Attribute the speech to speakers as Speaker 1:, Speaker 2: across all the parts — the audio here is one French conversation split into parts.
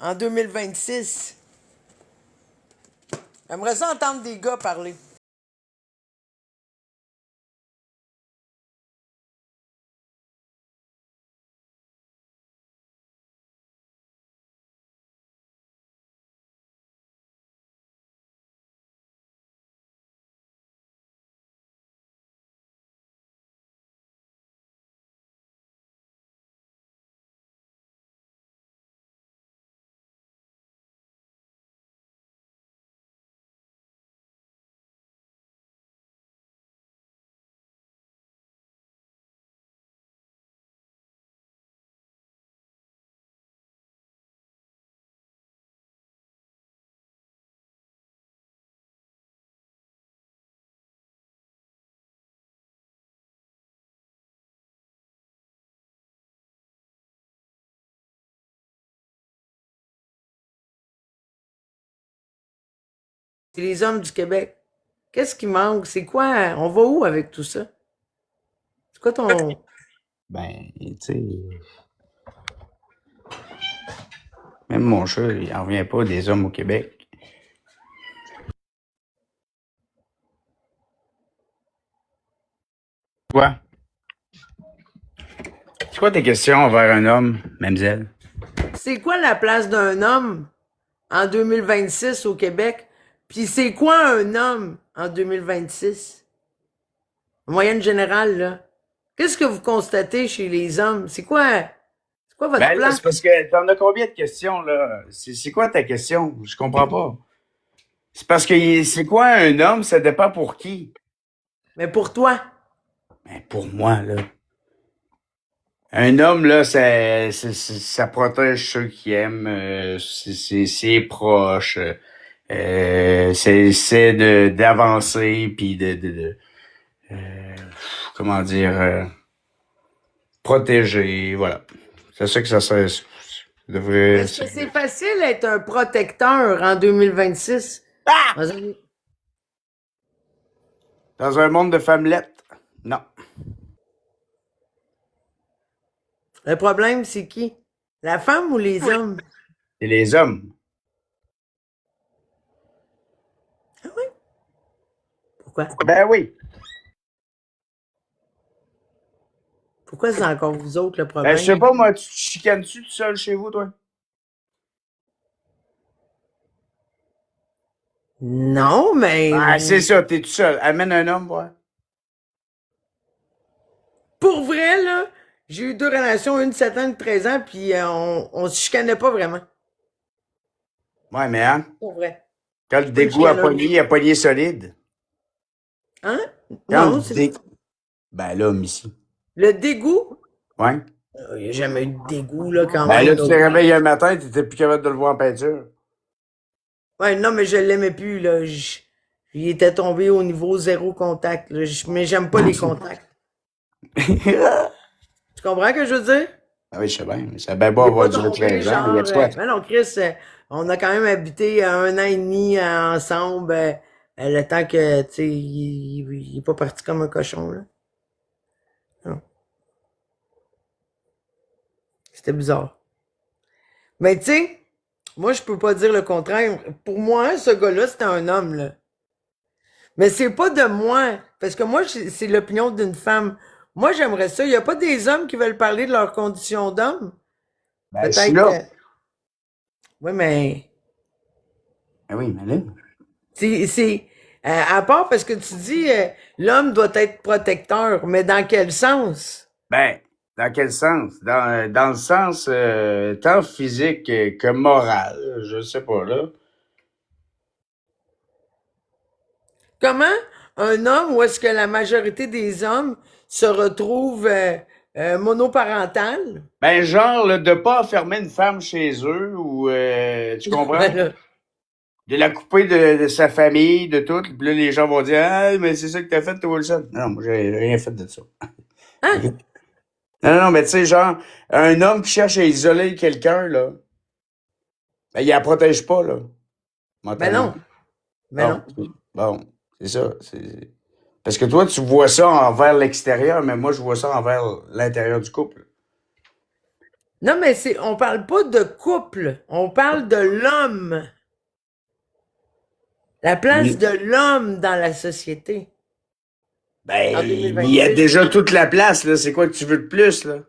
Speaker 1: en 2026? J'aimerais ça entendre des gars parler. C'est les hommes du Québec. Qu'est-ce qui manque? C'est quoi? On va où avec tout ça? C'est quoi ton...
Speaker 2: Ben, tu sais, même mon chat, il en revient pas des hommes au Québec. Quoi? C'est quoi tes questions envers un homme, mademoiselle?
Speaker 1: C'est quoi la place d'un homme en 2026 au Québec? Puis c'est quoi un homme en 2026? En moyenne générale, là. Qu'est-ce que vous constatez chez les hommes? C'est quoi votre
Speaker 2: Ben là,
Speaker 1: plan?
Speaker 2: c'est parce que t'en as combien de questions, là? C'est quoi ta question? Je comprends pas. C'est parce que c'est quoi un homme, ça dépend pour qui.
Speaker 1: Mais pour toi,
Speaker 2: Ben, pour moi, là. Un homme, là, ça protège ceux qui aiment, c'est proche, c'est d'avancer, puis euh, comment dire, protéger, voilà. C'est ça que ça devrait...
Speaker 1: est-ce que c'est facile d'être un protecteur en 2026?
Speaker 2: Ah!
Speaker 1: Dans un-
Speaker 2: Dans un monde de femmelettes? Non.
Speaker 1: Le problème, c'est qui? La femme ou les hommes?
Speaker 2: C'est les hommes.
Speaker 1: Ah oui? Pourquoi?
Speaker 2: Ben oui.
Speaker 1: Pourquoi c'est encore vous autres le
Speaker 2: Ben, je sais
Speaker 1: problème?
Speaker 2: pas, moi, tu te chicanes-tu tout seul chez vous, toi?
Speaker 1: Non, mais
Speaker 2: Ah, c'est ça, t'es tout seul. Amène un homme, ouais.
Speaker 1: pour vrai, là, j'ai eu deux relations, une de 7 ans, une de 13 ans, puis on se chicanait pas vraiment.
Speaker 2: Ouais, mais hein,
Speaker 1: Pour vrai.
Speaker 2: quand
Speaker 1: Je
Speaker 2: le
Speaker 1: suis pas une
Speaker 2: dégoût
Speaker 1: chicaneuse.
Speaker 2: a pogné solide.
Speaker 1: Hein?
Speaker 2: Quand
Speaker 1: Non,
Speaker 2: le
Speaker 1: c'est
Speaker 2: dé... Ben, l'homme ici.
Speaker 1: le dégoût.
Speaker 2: Ouais.
Speaker 1: Il n'y a jamais eu de dégoût, là, quand
Speaker 2: Ben là,
Speaker 1: même.
Speaker 2: tu
Speaker 1: Là.
Speaker 2: t'es réveillé un matin, t'étais plus capable de le voir en peinture.
Speaker 1: Ouais, non, mais je l'aimais plus, là. Il était tombé au niveau zéro contact, là. Mais j'aime pas les contacts.
Speaker 2: Ah
Speaker 1: Tu comprends ce que je veux dire?
Speaker 2: oui, je sais bien. Mais ça bien beau
Speaker 1: Il est
Speaker 2: avoir
Speaker 1: pas
Speaker 2: duré
Speaker 1: tombé,
Speaker 2: 13 ans, mais il y a
Speaker 1: genre.
Speaker 2: de quoi?
Speaker 1: Mais non, Chris, on a quand même habité un an et demi ensemble. Le temps que, tu sais, il est pas parti comme un cochon, là. Non, c'était bizarre. Mais tu sais, moi, je peux pas dire le contraire. Pour moi, ce gars-là, c'était un homme, là. Mais c'est pas de moi. Parce que moi, c'est l'opinion d'une femme. Moi, j'aimerais ça. Il y a pas des hommes qui veulent parler de leurs conditions d'homme.
Speaker 2: Ben, je suis
Speaker 1: Peut-être.
Speaker 2: là.
Speaker 1: Oui, mais
Speaker 2: Ben oui, mais là.
Speaker 1: c'est à part parce que tu dis l'homme doit être protecteur, mais dans quel sens?
Speaker 2: Ben, dans quel sens? Dans le sens tant physique que moral. Je sais pas, là.
Speaker 1: Comment un homme ou est-ce que la majorité des hommes se retrouvent monoparental?
Speaker 2: Ben, genre, là, de pas enfermer une femme chez eux ou, tu comprends?
Speaker 1: Ben là,
Speaker 2: De la couper de sa famille, de tout. Puis là, les gens vont dire, ah, mais c'est ça que t'as fait, toi, Wilson. Non, moi, j'ai rien fait de ça.
Speaker 1: hein?
Speaker 2: OK? Non, non, non, mais tu sais, genre, un homme qui cherche à isoler quelqu'un, là, ben, il la protège pas, là,
Speaker 1: Ben
Speaker 2: mentalement.
Speaker 1: non. Ben non.
Speaker 2: Bon, bon, c'est ça. Parce que toi, tu vois ça envers l'extérieur, mais moi, je vois ça envers l'intérieur du couple.
Speaker 1: Non, mais on parle pas de couple, on parle de l'homme. La place de l'homme dans la société
Speaker 2: Ben,
Speaker 1: en
Speaker 2: il y a
Speaker 1: 2026.
Speaker 2: déjà toute la place, là. C'est quoi que tu veux de plus, là?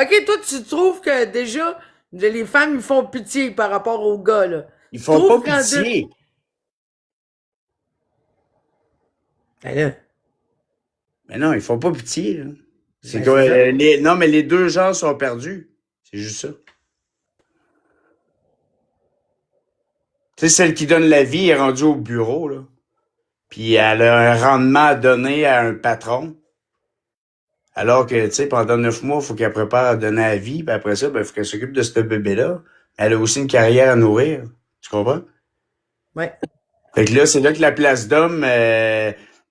Speaker 1: OK, toi, tu trouves que déjà, les femmes, ils font pitié par rapport aux gars, là.
Speaker 2: Ils
Speaker 1: Tu
Speaker 2: font pas
Speaker 1: trouves qu'en deux...
Speaker 2: pitié.
Speaker 1: Ben là,
Speaker 2: Mais non, ils font pas pitié, là. C'est
Speaker 1: ben
Speaker 2: quoi,
Speaker 1: c'est ça.
Speaker 2: non, mais les deux genres sont perdus. C'est juste ça. Tu sais, celle qui donne la vie est rendue au bureau, là. Puis elle a un rendement à donner à un patron. Alors que, tu sais, pendant 9 mois, il faut qu'elle prépare à donner la vie. Puis après ça, ben, il faut qu'elle s'occupe de ce bébé-là. Elle a aussi une carrière à nourrir. Tu comprends?
Speaker 1: Ouais.
Speaker 2: Fait que là, c'est là que la place d'homme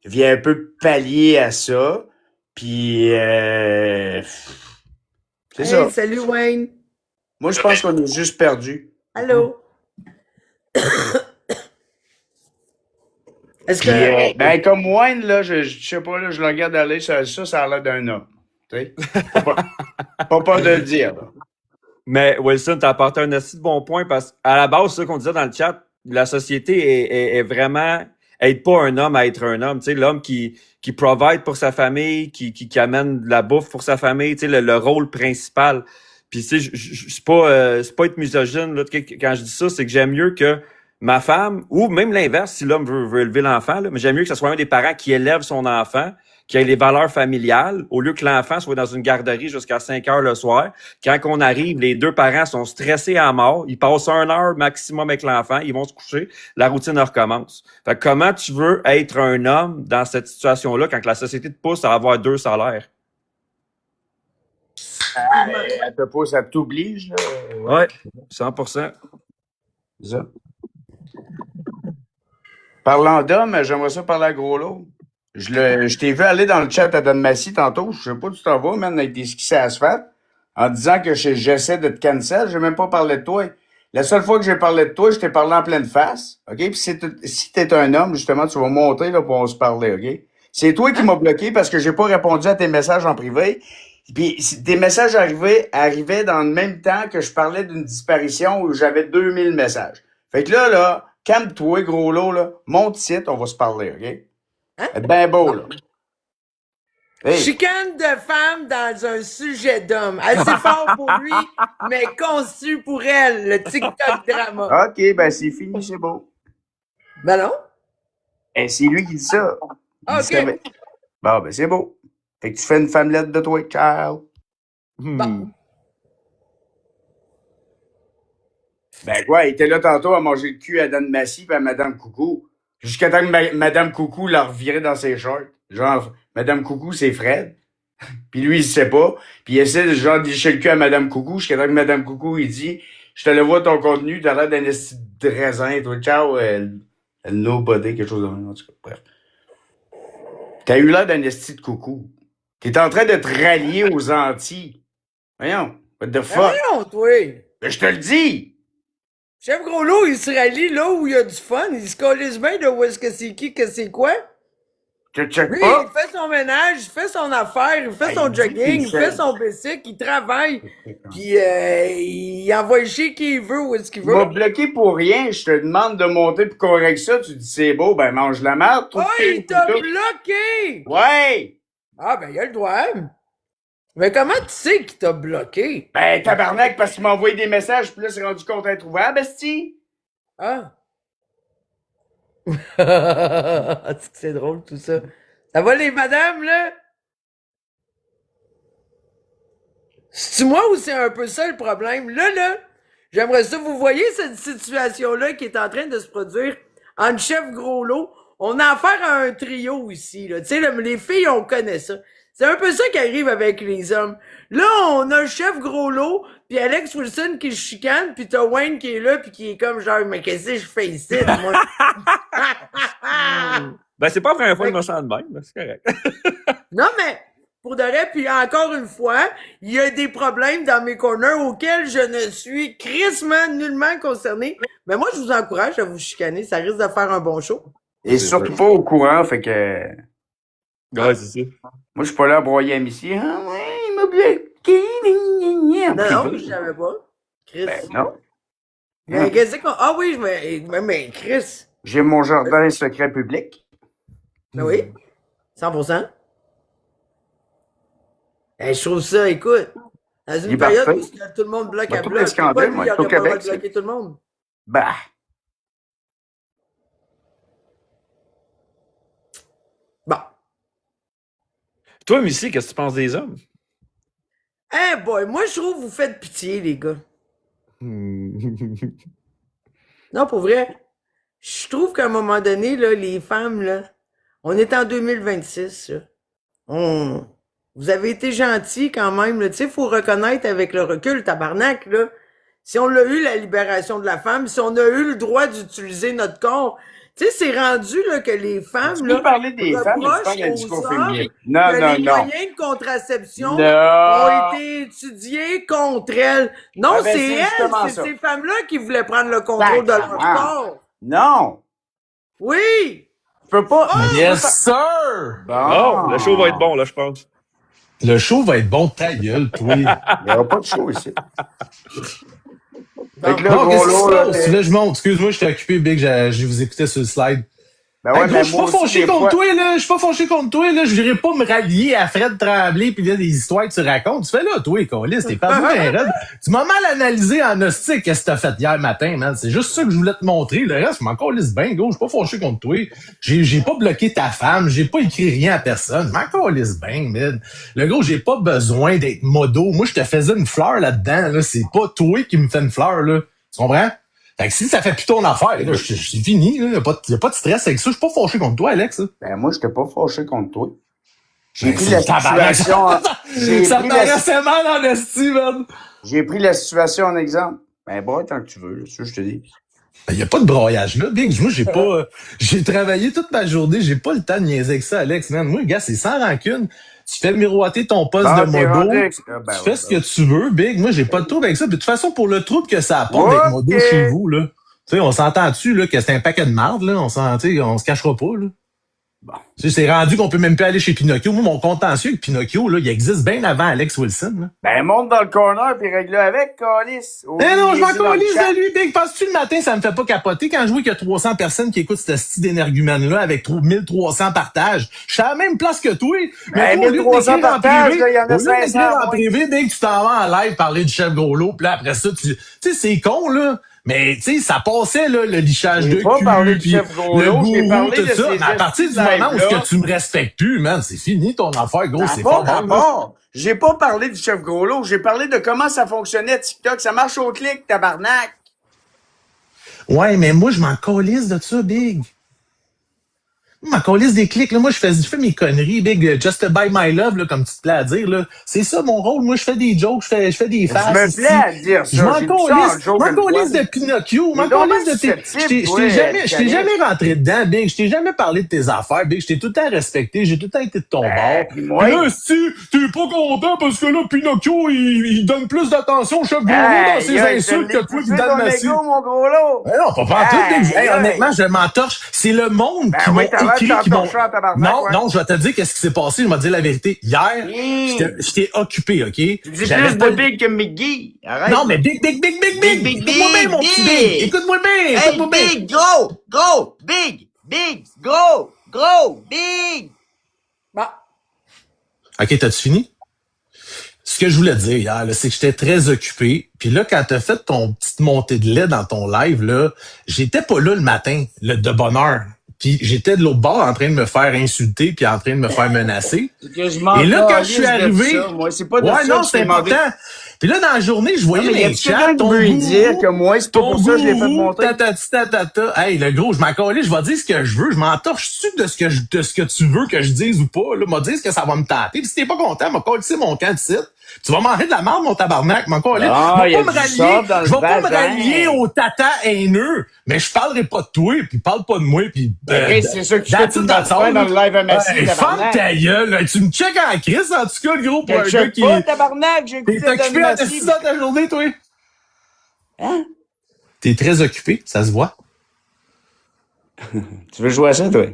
Speaker 2: vient un peu pallier à ça. Puis, c'est
Speaker 1: Hey,
Speaker 2: ça.
Speaker 1: salut Wayne.
Speaker 2: Moi, je pense qu'on est juste perdu.
Speaker 1: Allô? Est-ce
Speaker 2: Puis,
Speaker 1: que...
Speaker 2: ben, comme Wayne, là, je sais pas, là, je le regarde aller, ça a l'air d'un homme. Tu sais? Pas peur de le dire, là.
Speaker 3: Mais Wilson, t'as apporté un assez bon point parce qu'à la base, c'est ça qu'on disait dans le chat, la société est vraiment aide pas un homme à être un homme. Tu sais, l'homme qui provide pour sa famille, qui amène de la bouffe pour sa famille, tu sais, le rôle principal. Puis tu sais, c'est pas être misogyne là, quand je dis ça, c'est que j'aime mieux que ma femme, ou même l'inverse, si l'homme veut élever l'enfant, là, mais j'aime mieux que ce soit un des parents qui élève son enfant, qui ait les valeurs familiales, au lieu que l'enfant soit dans une garderie jusqu'à 5 heures le soir. Quand on arrive, les deux parents sont stressés à mort, ils passent 1 heure maximum avec l'enfant, ils vont se coucher, la routine recommence. Fait que comment tu veux être un homme dans cette situation-là quand la société te pousse à avoir 2 salaires?
Speaker 2: Elle te pousse, elle t'oblige, là.
Speaker 3: Ouais, 100%.
Speaker 2: C'est ça. Parlant d'homme, j'aimerais ça parler à Gros-Lot. Je t'ai vu aller dans le chat à Don Massy tantôt. Je sais pas où tu t'en vas, man, avec des skis à asphalte, en disant que j'essaie de te cancel. J'ai même pas parlé de toi. La seule fois que j'ai parlé de toi, je t'ai parlé en pleine face. OK? Puis si t'es un homme, justement, tu vas monter, là, pour se parler, OK? C'est toi qui m'as bloqué parce que j'ai pas répondu à tes messages en privé. Puis tes messages arrivaient dans le même temps que je parlais d'une disparition où j'avais 2000 messages. Fait que là, calme-toi, gros lot, là. Monte ici, on va se parler, OK?
Speaker 1: Hein?
Speaker 2: Ben beau, là. Hey.
Speaker 1: Chicane de femme dans un sujet d'homme. Assez fort pour lui, mais conçu pour elle, le TikTok drama.
Speaker 2: OK, ben c'est fini, c'est beau.
Speaker 1: Ben non?
Speaker 2: C'est lui qui dit ça. Il dit ça,
Speaker 1: OK.
Speaker 2: mais... Bon, ben c'est beau. Fait que tu fais une femmelette de toi, ciao.
Speaker 1: Bon.
Speaker 2: Ben quoi, il était là tantôt à manger le cul à Dan Massy et à Madame Coucou. Jusqu'à temps que Madame Coucou l'a reviré dans ses shorts. Genre, Madame Coucou, c'est Fred. Puis lui, il sait pas. Puis il essaie de genre licher le cul à Madame Coucou. Jusqu'à temps que Madame Coucou, il dit, je te le vois ton contenu, t'as l'air d'un esti de raisin, toi, ciao, nobody, quelque chose de même, en tout cas, bref. T'as eu l'air d'un esti de coucou. T'es en train de te rallier aux Antilles. Voyons, what the
Speaker 1: Ben
Speaker 2: fuck?
Speaker 1: voyons, toi.
Speaker 2: Ben, je te le dis!
Speaker 1: Chef Gros-Lot, il se rallie là où il y a du fun. Il se colise bien de où est-ce que c'est qui, que c'est quoi.
Speaker 2: Tu te check
Speaker 1: Lui,
Speaker 2: pas?
Speaker 1: il fait son ménage, il fait son affaire, il fait
Speaker 2: Ben,
Speaker 1: son
Speaker 2: il dit
Speaker 1: jogging,
Speaker 2: qu'il
Speaker 1: il fait
Speaker 2: fait.
Speaker 1: son bicycle, il travaille. Puis il envoie chier qui il veut, où est-ce qu'il
Speaker 2: Tu m'as
Speaker 1: veut.
Speaker 2: bloqué pour rien. Je te demande de monter pour qu'on règle ça. Tu dis c'est beau, ben mange la merde,
Speaker 1: Oh,
Speaker 2: trouve
Speaker 1: il t'a bloqué!
Speaker 2: Ouais!
Speaker 1: Ah, ben, il a le droit. Mais comment tu sais qu'il t'a bloqué?
Speaker 2: Ben, tabarnak, parce qu'il m'a envoyé des messages, puis là, c'est rendu compte introuvable, esti.
Speaker 1: Ah. C'est drôle, tout ça. Ça va, les madames, là? C'est moi ou c'est un peu ça le problème? Là, j'aimerais ça. Vous voyez cette situation-là qui est en train de se produire entre Chef Gros-Lot? On a affaire à un trio ici, là. Tu sais, les filles, on connaît ça. C'est un peu ça qui arrive avec les hommes. Là, on a Chef Gros-Lot, puis Alex Wilson qui se chicane, puis t'as Wayne qui est là, puis qui est comme genre, mais qu'est-ce que je fais ici, moi?
Speaker 3: Ben, c'est pas la première fois que je me sens de même, mais c'est correct.
Speaker 1: Non, mais pour de vrai, puis encore une fois, il y a des problèmes dans mes corners auxquels je ne suis crissement nullement concerné. Mais moi, je vous encourage à vous chicaner. Ça risque de faire un bon show.
Speaker 2: Et
Speaker 3: C'est
Speaker 2: surtout
Speaker 3: sûr.
Speaker 2: pas au courant, fait que.
Speaker 3: Ouais, c'est ça.
Speaker 2: Moi, je suis pas là à broyer à Missy. Ah ouais, il m'a bloqué. en
Speaker 1: Non,
Speaker 2: privé.
Speaker 1: je savais pas. Chris.
Speaker 2: Ben non.
Speaker 1: Mais qu'est-ce qu'on. Ah oui, mais Chris.
Speaker 2: J'ai mon jardin secret public.
Speaker 1: Ben oui. 100%. Je trouve ça, écoute. Dans une
Speaker 2: Liberté.
Speaker 1: période où tout le monde bloque
Speaker 2: Moi,
Speaker 1: à
Speaker 2: tous
Speaker 1: bloc,
Speaker 2: les
Speaker 1: c'est pas
Speaker 2: scandales,
Speaker 1: lui,
Speaker 2: moi,
Speaker 1: il
Speaker 2: au
Speaker 1: aurait pas le droit
Speaker 2: Québec,
Speaker 1: de bloquer tout le monde.
Speaker 2: Bah.
Speaker 1: Bon.
Speaker 3: Toi, Missy, qu'est-ce que tu penses des hommes?
Speaker 1: Boy, moi, je trouve que vous faites pitié, les gars. Non, pour vrai. Je trouve qu'à un moment donné, là, les femmes, là, on est en 2026, là. Vous avez été gentils quand même, là. Tu sais, faut reconnaître avec le recul, tabarnak, là. Si on a eu la libération de la femme, si on a eu le droit d'utiliser notre corps, tu sais, c'est rendu, là, que les femmes,
Speaker 2: Tu
Speaker 1: là,
Speaker 2: peux parler des femmes, mais tu
Speaker 1: reprochent
Speaker 2: parles d'un
Speaker 1: aux
Speaker 2: discours
Speaker 1: hommes
Speaker 2: féminin. Non,
Speaker 1: que
Speaker 2: non,
Speaker 1: les
Speaker 2: non.
Speaker 1: moyens de contraception
Speaker 2: Non.
Speaker 1: ont été étudiés contre elles. Non,
Speaker 2: Ah ben,
Speaker 1: c'est
Speaker 2: c'est
Speaker 1: elles,
Speaker 2: justement
Speaker 1: c'est
Speaker 2: ça.
Speaker 1: ces femmes-là qui voulaient prendre le contrôle de leur
Speaker 2: Sacrément.
Speaker 1: corps.
Speaker 2: Non.
Speaker 1: Oui!
Speaker 2: Tu peux pas.
Speaker 4: Yes, sir!
Speaker 3: Oh, le show va être bon, là, je pense.
Speaker 4: Le show va être bon, ta gueule, toi.
Speaker 2: Il n'y aura pas de show ici. Fait que là,
Speaker 4: Non, qu'est-ce qui
Speaker 2: gros
Speaker 4: se
Speaker 2: lot,
Speaker 4: passe? Là, je monte. Excuse-moi, j'étais occupé, Big, je vous écoutais sur le slide.
Speaker 2: Ben
Speaker 4: Hey,
Speaker 2: ouais,
Speaker 4: gros,
Speaker 2: mais
Speaker 4: je suis
Speaker 2: moi
Speaker 4: pas
Speaker 2: aussi,
Speaker 4: fâché
Speaker 2: des
Speaker 4: contre
Speaker 2: fois.
Speaker 4: toi, là. Je suis pas fâché contre toi, là. Je dirais pas me rallier à Fred Tremblay pis là, des histoires que tu racontes. Tu fais là, toi, Colis, t'es pas bien raide. Tu m'as mal analysé en hostie qu'est-ce que t'as fait hier matin, man. C'est juste ça que je voulais te montrer. Le reste, je m'en calisse bien, gros. Je suis pas fâché contre toi. J'ai pas bloqué ta femme. J'ai pas écrit rien à personne. Je m'en calisse bien, man. Le gros, j'ai pas besoin d'être modo. Moi, je te faisais une fleur là-dedans, là. C'est pas toi qui me fais une fleur, là. Tu comprends? Fait que si ça fait plus ton affaire, là, c'est fini, là. Y a pas de stress avec ça. Je suis pas fâché contre toi, Alex, là.
Speaker 2: Ben moi, je t'ai pas fâché contre toi. J'ai
Speaker 4: Ben,
Speaker 2: pris
Speaker 4: c'est
Speaker 2: la
Speaker 4: tabarnak.
Speaker 2: situation.
Speaker 4: Ça paraissait mal en esti, man.
Speaker 2: J'ai pris la situation en exemple. Ben bon, tant que tu veux, c'est ça que je te dis.
Speaker 4: Ben, y a pas de broyage là, Big. Moi, j'ai travaillé toute ma journée. J'ai pas le temps de niaiser avec ça, Alex, man. Moi, gars, c'est sans rancune. Tu fais miroiter ton poste
Speaker 2: Ah,
Speaker 4: de
Speaker 2: t'es
Speaker 4: modo.
Speaker 2: rendu avec- ah, ben
Speaker 4: Tu
Speaker 2: ouais,
Speaker 4: fais ce que tu veux, Big. Moi, j'ai pas de trouble avec ça. Puis, de toute façon, pour le trouble que ça apporte avec modo
Speaker 2: Ok.
Speaker 4: chez vous, là. Tu sais, on s'entend dessus, là, que c'est un paquet de marde, là. On se cachera pas, là.
Speaker 2: Bon.
Speaker 4: Tu sais, c'est rendu qu'on peut même plus aller chez Pinocchio. Moi, mon contentieux avec Pinocchio, là, il existe bien avant Alex Wilson, là.
Speaker 2: Ben monte dans le corner puis règle-le avec, Calis.
Speaker 4: Eh non, je m'en calisse de lui, Big. Penses-tu le matin, ça me fait pas capoter quand je vois qu'il y a 300 personnes qui écoutent ce style d'énergumène-là avec 1300 partages? Je suis à la même place que toi. Mais
Speaker 2: Ben,
Speaker 4: toi, au lieu de
Speaker 2: 1300
Speaker 4: m'écrire en
Speaker 2: partages,
Speaker 4: privé,
Speaker 2: là, il y en a
Speaker 4: au lieu de
Speaker 2: 500,
Speaker 4: m'écrire en
Speaker 2: ouais.
Speaker 4: privé, Big, tu t'en vas en live parler du chef Gros-Lot, puis là, après ça, tu sais, c'est con, là. Mais, tu sais, ça passait, là, le lichage
Speaker 2: J'ai
Speaker 4: de
Speaker 2: pas
Speaker 4: cul,
Speaker 2: parlé du
Speaker 4: puis
Speaker 2: chef Gros-Lot,
Speaker 4: le
Speaker 2: j'ai
Speaker 4: gourou,
Speaker 2: parlé
Speaker 4: tout
Speaker 2: de
Speaker 4: ça.
Speaker 2: ces
Speaker 4: Mais à partir du
Speaker 2: estis
Speaker 4: moment où
Speaker 2: live-là.
Speaker 4: que tu me respectes plus, man, c'est fini ton affaire, gros,
Speaker 2: Ça
Speaker 4: c'est
Speaker 2: n'a pas
Speaker 4: pas bon, là.
Speaker 2: rapport. J'ai pas parlé du chef Gros-Lot, j'ai parlé de comment ça fonctionnait TikTok. Ça marche au clic, tabarnak.
Speaker 4: Ouais, mais moi, je m'en calisse de ça, Big. Ma calisse des clics, là, moi, je fais mes conneries, Big, just to buy my love, là, comme tu te plais à dire, là. C'est ça, mon rôle. Moi, je fais des jokes, je fais des
Speaker 2: Je
Speaker 4: farces.
Speaker 2: me
Speaker 4: ici.
Speaker 2: plais à dire ça.
Speaker 4: Je m'en
Speaker 2: J'ai dit ça en
Speaker 4: calisse,
Speaker 2: joke une fois.
Speaker 4: de Pinocchio, m'en
Speaker 2: Mais donc,
Speaker 4: calisse de tes,
Speaker 2: susceptible,
Speaker 4: je
Speaker 2: toi,
Speaker 4: t'ai
Speaker 2: Calis.
Speaker 4: jamais rentré dedans, Big, je t'ai jamais parlé de tes affaires, Big, je t'ai tout le temps respecté, j'ai tout le temps été de ton bord.
Speaker 2: puis moi-
Speaker 4: Puis là, si t'es pas content parce que là, Pinocchio, il donne plus d'attention au chef Gros dans ses insultes que toi qui donnes ma
Speaker 2: ton mon gros lot.
Speaker 4: mais non, pas partout, Big.
Speaker 2: Hey,
Speaker 4: Hey, honnêtement, je m'entorche. C'est le monde qui
Speaker 2: oui,
Speaker 4: m'ont
Speaker 2: t'as l'air
Speaker 4: écrit,
Speaker 2: de
Speaker 4: qui m'ont...
Speaker 2: t'entorcher en tabarnak,
Speaker 4: Non,
Speaker 2: ouais.
Speaker 4: non, je vais te dire qu'est-ce qui s'est passé. Je vais te dire la vérité. Hier,
Speaker 2: Mmh.
Speaker 4: j'étais occupé, OK?
Speaker 2: Tu dis
Speaker 4: J'avais
Speaker 2: plus
Speaker 4: pas
Speaker 2: de big que Mickey. Arrête.
Speaker 4: Non, mais big. Écoute-moi bien, mon petit big. Écoute-moi bien,
Speaker 2: Hey,
Speaker 4: écoute-moi bien.
Speaker 2: big, gros, big, gros, big.
Speaker 1: Bah.
Speaker 4: OK, t'as-tu fini? Ce que je voulais dire hier, là, c'est que j'étais très occupé. Puis là, quand t'as fait ton petite montée de lait dans ton live, là, j'étais pas là le matin, de bonne heure. Puis j'étais de l'autre bord en train de me faire insulter puis en train de me faire menacer. Et là, quand je suis arrivé...
Speaker 2: Moi, c'est pas de
Speaker 4: Ouais,
Speaker 2: ça
Speaker 4: non,
Speaker 2: que je
Speaker 4: c'est
Speaker 2: t'ai demandé.
Speaker 4: important. Puis là, dans la journée, je
Speaker 2: Non,
Speaker 4: voyais
Speaker 2: mais y
Speaker 4: les
Speaker 2: a-tu quelqu'un
Speaker 4: chats,
Speaker 2: qui
Speaker 4: ton
Speaker 2: veut lui
Speaker 4: gourou,
Speaker 2: dire que moi, c'est pas
Speaker 4: ton
Speaker 2: pour ça que je l'ai fait
Speaker 4: gourou,
Speaker 2: monter?
Speaker 4: tatata. Hey, le gros, je m'en calais, je vais dire ce que je veux. Je m'entorche-tu de ce que tu veux que je dise ou pas, là? M'a dit ce que ça va me tâter. Puis si t'es pas content, m'a collé mon camp de site. Tu vas manger de la merde, mon tabarnak, m'en calé.
Speaker 2: Ah,
Speaker 4: Je
Speaker 2: y a
Speaker 4: vais pas me
Speaker 2: du sable dans
Speaker 4: rallier,
Speaker 2: le
Speaker 4: je vais pas me
Speaker 2: vagin.
Speaker 4: rallier au tata haineux, mais je parlerai pas de toi, puis parle pas de moi, puis...
Speaker 2: Hey, c'est ça que tu fais
Speaker 4: that's
Speaker 2: tout
Speaker 4: it,
Speaker 2: dans
Speaker 4: that's all,
Speaker 2: le live à Massy,
Speaker 4: Hey, ferme
Speaker 2: tabarnak.
Speaker 4: ta gueule, là. Tu me checkes en crise, en tout cas, le gros, pour un
Speaker 2: Je
Speaker 4: gars
Speaker 2: sais
Speaker 4: qui...
Speaker 2: pas, tabarnak, j'ai écouté
Speaker 4: T'es occupé
Speaker 2: Don
Speaker 4: à
Speaker 2: Massy.
Speaker 4: dans ta journée, toi?
Speaker 2: Hein?
Speaker 4: T'es très occupé, ça se voit.
Speaker 2: Tu veux jouer à ça, toi?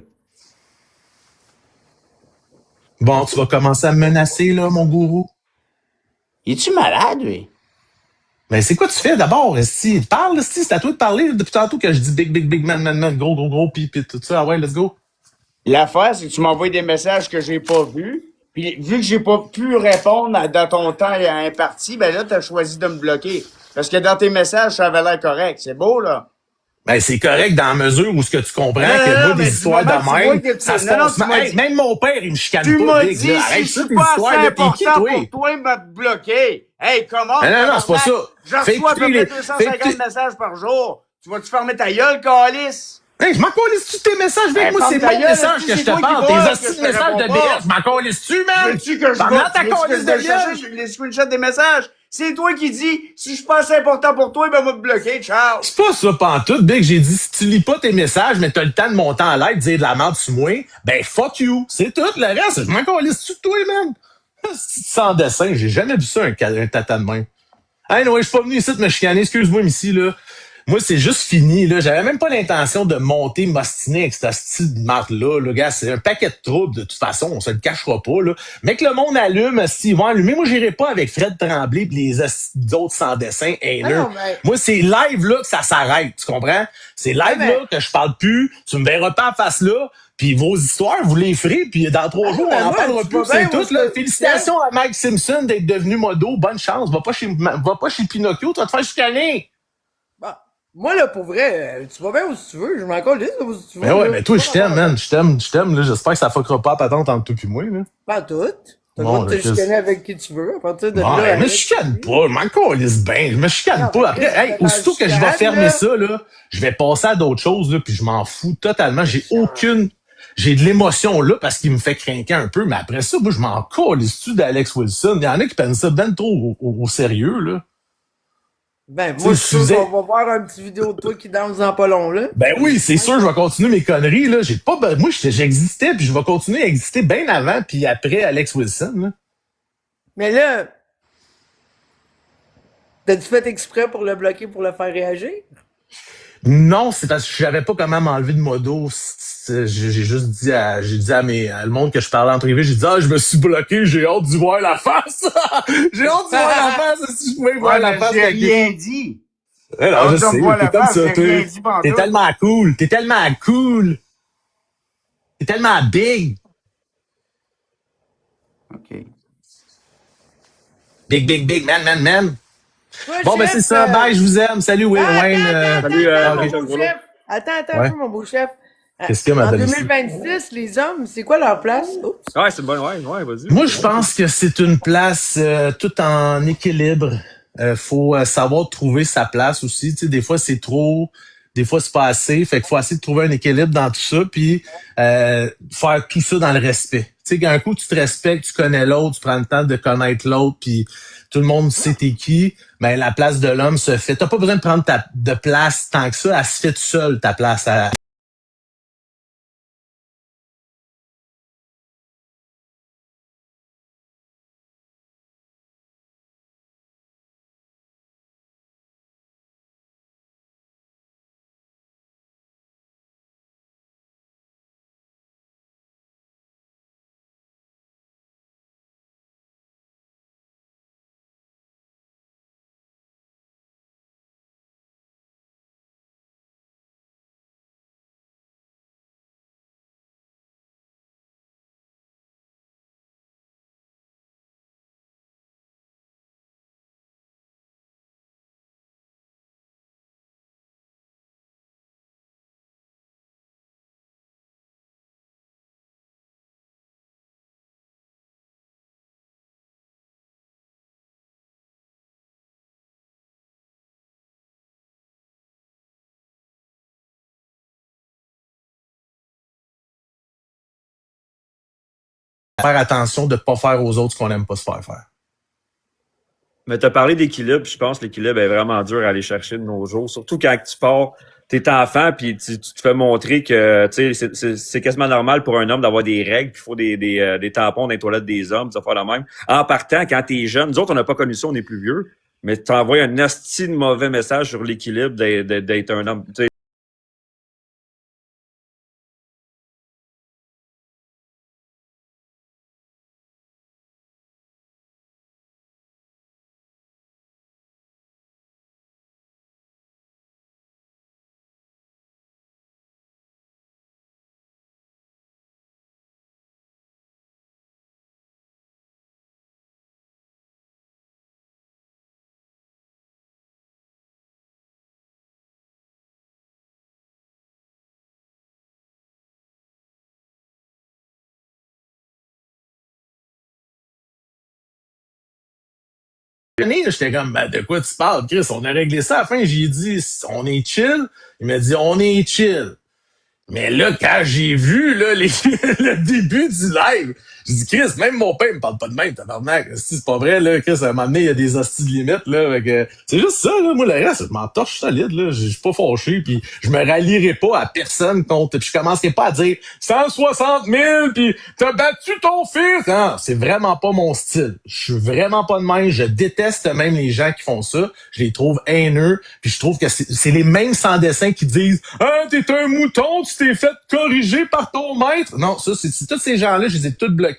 Speaker 4: Bon, tu vas commencer à me menacer, là, mon gourou.
Speaker 2: Es-tu malade, lui?
Speaker 4: Mais c'est quoi tu fais d'abord, esti? Parle, esti, c'est à toi de parler depuis tantôt que je dis big man, gros, pis tout ça. Ah ouais, let's go.
Speaker 2: L'affaire, c'est que tu m'envoies des messages que j'ai pas vus. Puis vu que j'ai pas pu répondre dans ton temps imparti, ben là, t'as choisi de me bloquer. Parce que dans tes messages, ça avait l'air correct. C'est beau, là.
Speaker 4: Ben, c'est correct dans la mesure où ce que tu comprends
Speaker 2: Non,
Speaker 4: que
Speaker 2: non,
Speaker 4: moi,
Speaker 2: non, mais
Speaker 4: des
Speaker 2: du
Speaker 4: histoires
Speaker 2: moment que
Speaker 4: de
Speaker 2: tu vois
Speaker 4: même,
Speaker 2: que
Speaker 4: ça se
Speaker 2: non,
Speaker 4: passe
Speaker 2: tu
Speaker 4: mal.
Speaker 2: m'as
Speaker 4: Hey,
Speaker 2: dit,
Speaker 4: même mon père, il me chicane
Speaker 2: tu
Speaker 4: pas,
Speaker 2: m'as
Speaker 4: Big,
Speaker 2: dit,
Speaker 4: là.
Speaker 2: si
Speaker 4: Arrête
Speaker 2: je
Speaker 4: ça,
Speaker 2: suis
Speaker 4: tes
Speaker 2: pas
Speaker 4: histoires
Speaker 2: assez
Speaker 4: de t'es qui,
Speaker 2: important
Speaker 4: toi?
Speaker 2: pour toi, il m'a bloqué. Hey, comment,
Speaker 4: Non, c'est pas ça.
Speaker 2: Je
Speaker 4: Fais
Speaker 2: reçois à peu
Speaker 4: écouter
Speaker 2: près
Speaker 4: les, fais
Speaker 2: 250
Speaker 4: écouter.
Speaker 2: messages par jour. Tu vas-tu fermer ta gueule, calice?
Speaker 4: Hey, je m'en calisse-tu de tes messages, Big?
Speaker 2: Ben,
Speaker 4: Moi,
Speaker 2: ferme
Speaker 4: c'est
Speaker 2: ta
Speaker 4: mon
Speaker 2: gueule,
Speaker 4: message
Speaker 2: esti,
Speaker 4: que je
Speaker 2: c'est
Speaker 4: te
Speaker 2: toi qui
Speaker 4: parle. Tes
Speaker 2: vois que
Speaker 4: hosties
Speaker 2: je
Speaker 4: de
Speaker 2: te
Speaker 4: messages
Speaker 2: réponds
Speaker 4: de
Speaker 2: pas.
Speaker 4: BS, je m'en calisse-tu, man?
Speaker 2: Veux-tu que je
Speaker 4: T'en
Speaker 2: vote?
Speaker 4: as ta
Speaker 2: Veux-tu que
Speaker 4: calisse
Speaker 2: je
Speaker 4: de
Speaker 2: vais
Speaker 4: gueule?
Speaker 2: chercher les screenshots des messages? C'est toi qui dis, si je suis pas assez important pour toi, ben, va me bloquer, ciao.
Speaker 4: C'est pas ça, pantoute, Big. J'ai dit, si tu lis pas tes messages, mais t'as le temps de monter en live, dire de la merde sur moi, ben, fuck you. C'est tout. Le reste, je m'en calisse-tu de toi, man? Sans dessin, j'ai jamais vu ça, un tata de main. Hey, non, je suis pas venu ici de me chicaner, excuse-moi, Missy, là. Moi, c'est juste fini, là. J'avais même pas l'intention de monter, m'ostiner avec ce style de marde-là, là, gars. C'est un paquet de troubles, de toute façon. On se le cachera pas, là. Mais que le monde allume, s'ils vont allumer. Moi, j'irai pas avec Fred Tremblay pis les autres sans dessin
Speaker 1: Ah
Speaker 4: haineux.
Speaker 1: non, mais,
Speaker 4: Moi, c'est live, là, que ça s'arrête. Tu comprends? C'est
Speaker 1: ouais,
Speaker 4: live,
Speaker 1: mais,
Speaker 4: là, que je parle plus. Tu me verras pas en face, là. Puis vos histoires, vous les ferez, puis dans 3 jours, on
Speaker 1: mais
Speaker 4: en
Speaker 1: moi,
Speaker 4: parlera
Speaker 1: tu
Speaker 4: plus,
Speaker 1: vois
Speaker 4: c'est
Speaker 1: bien où
Speaker 4: tout,
Speaker 1: est-ce
Speaker 4: là.
Speaker 1: que tu tiens.
Speaker 4: Félicitations à Mike Simpson d'être devenu modo. Bonne chance. Va pas chez Pinocchio, tu vas te faire chicaner.
Speaker 1: Bah, moi, là, pour vrai, tu vas bien où tu veux. Je m'en calisse où tu
Speaker 4: Ben
Speaker 1: veux,
Speaker 4: ouais,
Speaker 1: là.
Speaker 4: mais toi,
Speaker 1: Pas
Speaker 4: je
Speaker 1: rapport
Speaker 4: t'aime,
Speaker 1: à
Speaker 4: man.
Speaker 1: ça.
Speaker 4: Je t'aime, là. J'espère que ça fuckera pas la patente entre toi et moi, là.
Speaker 1: Pas tout. T'as le droit
Speaker 4: Bon,
Speaker 1: de
Speaker 4: là,
Speaker 1: te chicaner avec qui tu veux. À partir de
Speaker 4: bon,
Speaker 1: là,
Speaker 4: je me
Speaker 1: arrête.
Speaker 4: chicane pas. Je m'en calisse bien. Je me chicane
Speaker 1: Non, mais
Speaker 4: pas. Après,
Speaker 1: Chris,
Speaker 4: hey,
Speaker 1: t'es dans le
Speaker 4: aussitôt que je vais
Speaker 1: chicane,
Speaker 4: fermer
Speaker 1: là.
Speaker 4: ça, là, je vais passer à d'autres choses, là, puis je m'en fous totalement. J'ai de l'émotion, là, parce qu'il me fait craquer un peu, mais après ça, moi, je m'en calisse-tu d'Alex Wilson. Il y en a qui prennent ça ben trop au sérieux, là.
Speaker 1: Ben,
Speaker 4: Tu
Speaker 1: moi,
Speaker 4: sais,
Speaker 1: je suis sûr qu'on
Speaker 4: suffisait.
Speaker 1: va voir un petit vidéo de toi qui danse dans pas long, là.
Speaker 4: Ben oui, c'est sûr, je vais continuer mes conneries, là. J'ai pas, moi, j'existais, puis je vais continuer à exister bien avant, puis après Alex Wilson, là.
Speaker 1: Mais là, t'as-tu fait exprès pour le bloquer, pour le faire réagir?
Speaker 4: Non, c'est parce que je savais pas comment m'enlever de modo. J'ai juste dit à le monde que je parlais en privé, j'ai dit, ah, je me suis bloqué, j'ai hâte d'y voir la face. J'ai hâte d'y voir la face, si je pouvais y voir
Speaker 2: Ouais,
Speaker 4: la
Speaker 2: mais
Speaker 4: face.
Speaker 2: j'ai rien dit.
Speaker 4: Non, je
Speaker 2: Alors, tu me
Speaker 4: sais,
Speaker 2: vois
Speaker 4: t'es
Speaker 2: la
Speaker 4: comme
Speaker 2: face,
Speaker 4: ça,
Speaker 2: j'ai
Speaker 4: toi.
Speaker 2: rien dit
Speaker 4: T'es
Speaker 2: pantoute.
Speaker 4: tellement cool, t'es tellement cool, t'es tellement big.
Speaker 2: OK.
Speaker 4: Big, man.
Speaker 1: Toi,
Speaker 4: Bon, ben c'est
Speaker 1: chef,
Speaker 4: ça, bye, je vous aime. Salut,
Speaker 1: ah,
Speaker 4: Wayne.
Speaker 3: Salut,
Speaker 1: attends,
Speaker 4: Ok.
Speaker 1: mon
Speaker 3: Michel
Speaker 1: beau
Speaker 3: Groslo.
Speaker 1: chef. Attends un
Speaker 4: Ouais.
Speaker 1: peu, mon beau chef.
Speaker 4: Qu'est-ce qu'il y a, ma
Speaker 1: En
Speaker 4: belle ici?
Speaker 1: 2026, les hommes, c'est quoi leur place? Oups.
Speaker 3: Ouais, c'est bon, ouais, vas-y.
Speaker 4: Moi, je pense que c'est une place tout en équilibre. Faut savoir trouver sa place aussi. Tu sais, des fois, c'est trop, des fois, c'est pas assez. Fait qu'il faut essayer de trouver un équilibre dans tout ça, puis faire tout ça dans le respect. Tu sais, qu'un coup, tu te respectes, tu connais l'autre, tu prends le temps de connaître l'autre, puis tout le monde sait t'es qui, ben la place de l'homme se fait. T'as pas besoin de prendre de place tant que ça. Elle se fait toute seule, ta place. Faire attention de pas faire aux autres ce qu'on aime pas se faire faire.
Speaker 3: Mais tu as parlé d'équilibre, puis je pense que l'équilibre est vraiment dur à aller chercher de nos jours. Surtout quand tu pars, t'es enfant, puis tu te fais montrer que c'est quasiment normal pour un homme d'avoir des règles, puis il faut des tampons dans les toilettes des hommes, ça faire la même. En partant, quand t'es jeune, nous autres, on n'a pas connu ça, on est plus vieux, mais tu envoies un asti de mauvais message sur l'équilibre d'être un homme. T'sais,
Speaker 4: J'étais comme, ben, de quoi tu parles, Chris? On a réglé ça à la fin. J'ai dit, on est chill. Il m'a dit, on est chill. Mais là, quand j'ai vu là, le début du live, j'ai dit, Chris, même mon père me parle pas de même, tabarnak. C'est pas vrai, là, Chris, à un moment donné, il y a des hosties de limite, là. C'est juste ça, là. Moi, le reste, je m'en torche solide, là. Je suis pas fâché, puis je me rallierai pas à personne contre, puis je commencerai pas à dire 160 000, puis t'as battu ton fils. Non, c'est vraiment pas mon style. Je suis vraiment pas de même. Je déteste même les gens qui font ça. Je les trouve haineux, puis je trouve que c'est les mêmes sans dessin qui disent, ah, t'es un mouton, tu t'es fait corriger par ton maître. Non, ça, c'est tous ces gens-là, je les ai tous bloqués.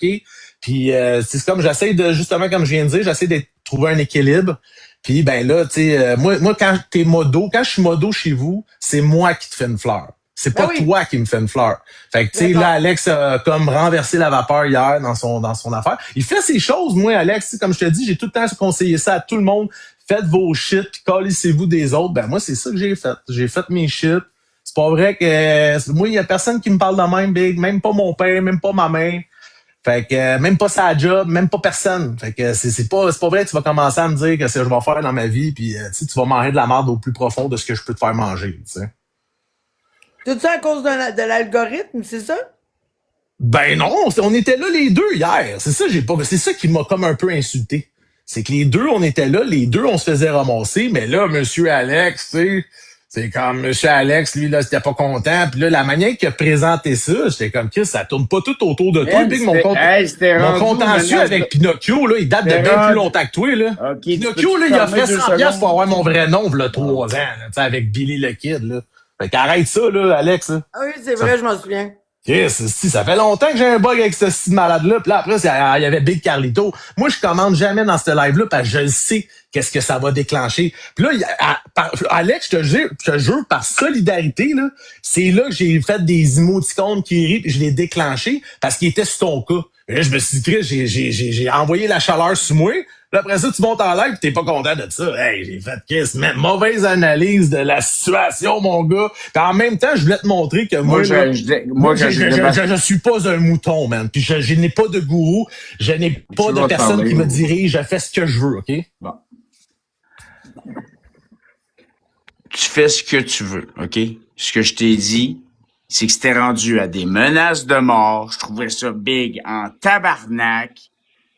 Speaker 4: Puis c'est comme j'essaie de, justement, comme je viens de dire, j'essaie de trouver un équilibre. Puis ben là, tu sais, moi, quand t'es modo, quand je suis modo chez vous, c'est moi qui te fais une fleur. C'est pas toi qui me fais une fleur. Fait que tu sais, là, Alex a comme renversé la vapeur hier dans son affaire. Il fait ses choses, moi, Alex, comme je te dis, j'ai tout le temps conseillé ça à tout le monde. Faites vos shit, puis calissez-vous des autres. Ben moi, c'est ça que j'ai fait. J'ai fait mes shit. C'est pas vrai que moi, il y a personne qui me parle de même, Big, même pas mon père, même pas ma mère. Fait que même pas sa job, même pas personne. Fait que c'est pas vrai que tu vas commencer à me dire que c'est ce que je vais faire dans ma vie, puis tu vas manger de la merde au plus profond de ce que je peux te faire manger, tu sais.
Speaker 1: Tout ça à cause de l'algorithme, c'est ça?
Speaker 4: Ben non, on était là les deux hier. C'est ça qui m'a comme un peu insulté. C'est que les deux, on était là, les deux, on se faisait ramasser, mais là, Monsieur Alex, tu sais, c'est comme Monsieur Alex, lui, là, c'était pas content. Puis là, la manière qu'il a présenté ça, j'étais comme, Chris, ça tourne pas tout autour de toi. Puis mon contentieux avec Pinocchio, là, il date de bien plus longtemps que toi, là.
Speaker 2: Okay,
Speaker 4: Pinocchio, là, il a fait 100 piastres pour avoir mon vrai nom, là, 3 ans, là, tu sais, avec Billy le Kid, là. Fait qu'arrête ça, là, Alex, là.
Speaker 1: Ah oui, c'est vrai, je m'en souviens.
Speaker 4: Yes, si, ça fait longtemps que j'ai un bug avec ce style malade-là. Puis là, après, il y avait Big Carlito. Moi, je commande jamais dans ce live-là parce que je sais qu'est-ce que ça va déclencher. Puis là, Alex, je te jure, par solidarité, là, c'est là que j'ai fait des émoticônes qui rient puis je l'ai déclenché parce qu'il était sur ton cas. Et là, je me suis dit, j'ai envoyé la chaleur sur moi. Là, après ça, tu montes en live, t'es pas content de ça. Hey, j'ai fait qu'est-ce, mauvaise analyse de la situation, mon gars. Puis en même temps, je voulais te montrer que je suis pas un mouton, man. Puis je n'ai pas de gourou, je n'ai pas de personne qui me dirige. Je fais ce que je veux, ok?
Speaker 2: Bon. Tu fais ce que tu veux, ok? Ce que je t'ai dit, c'est que c'était rendu à des menaces de mort. Je trouvais ça big en tabarnak.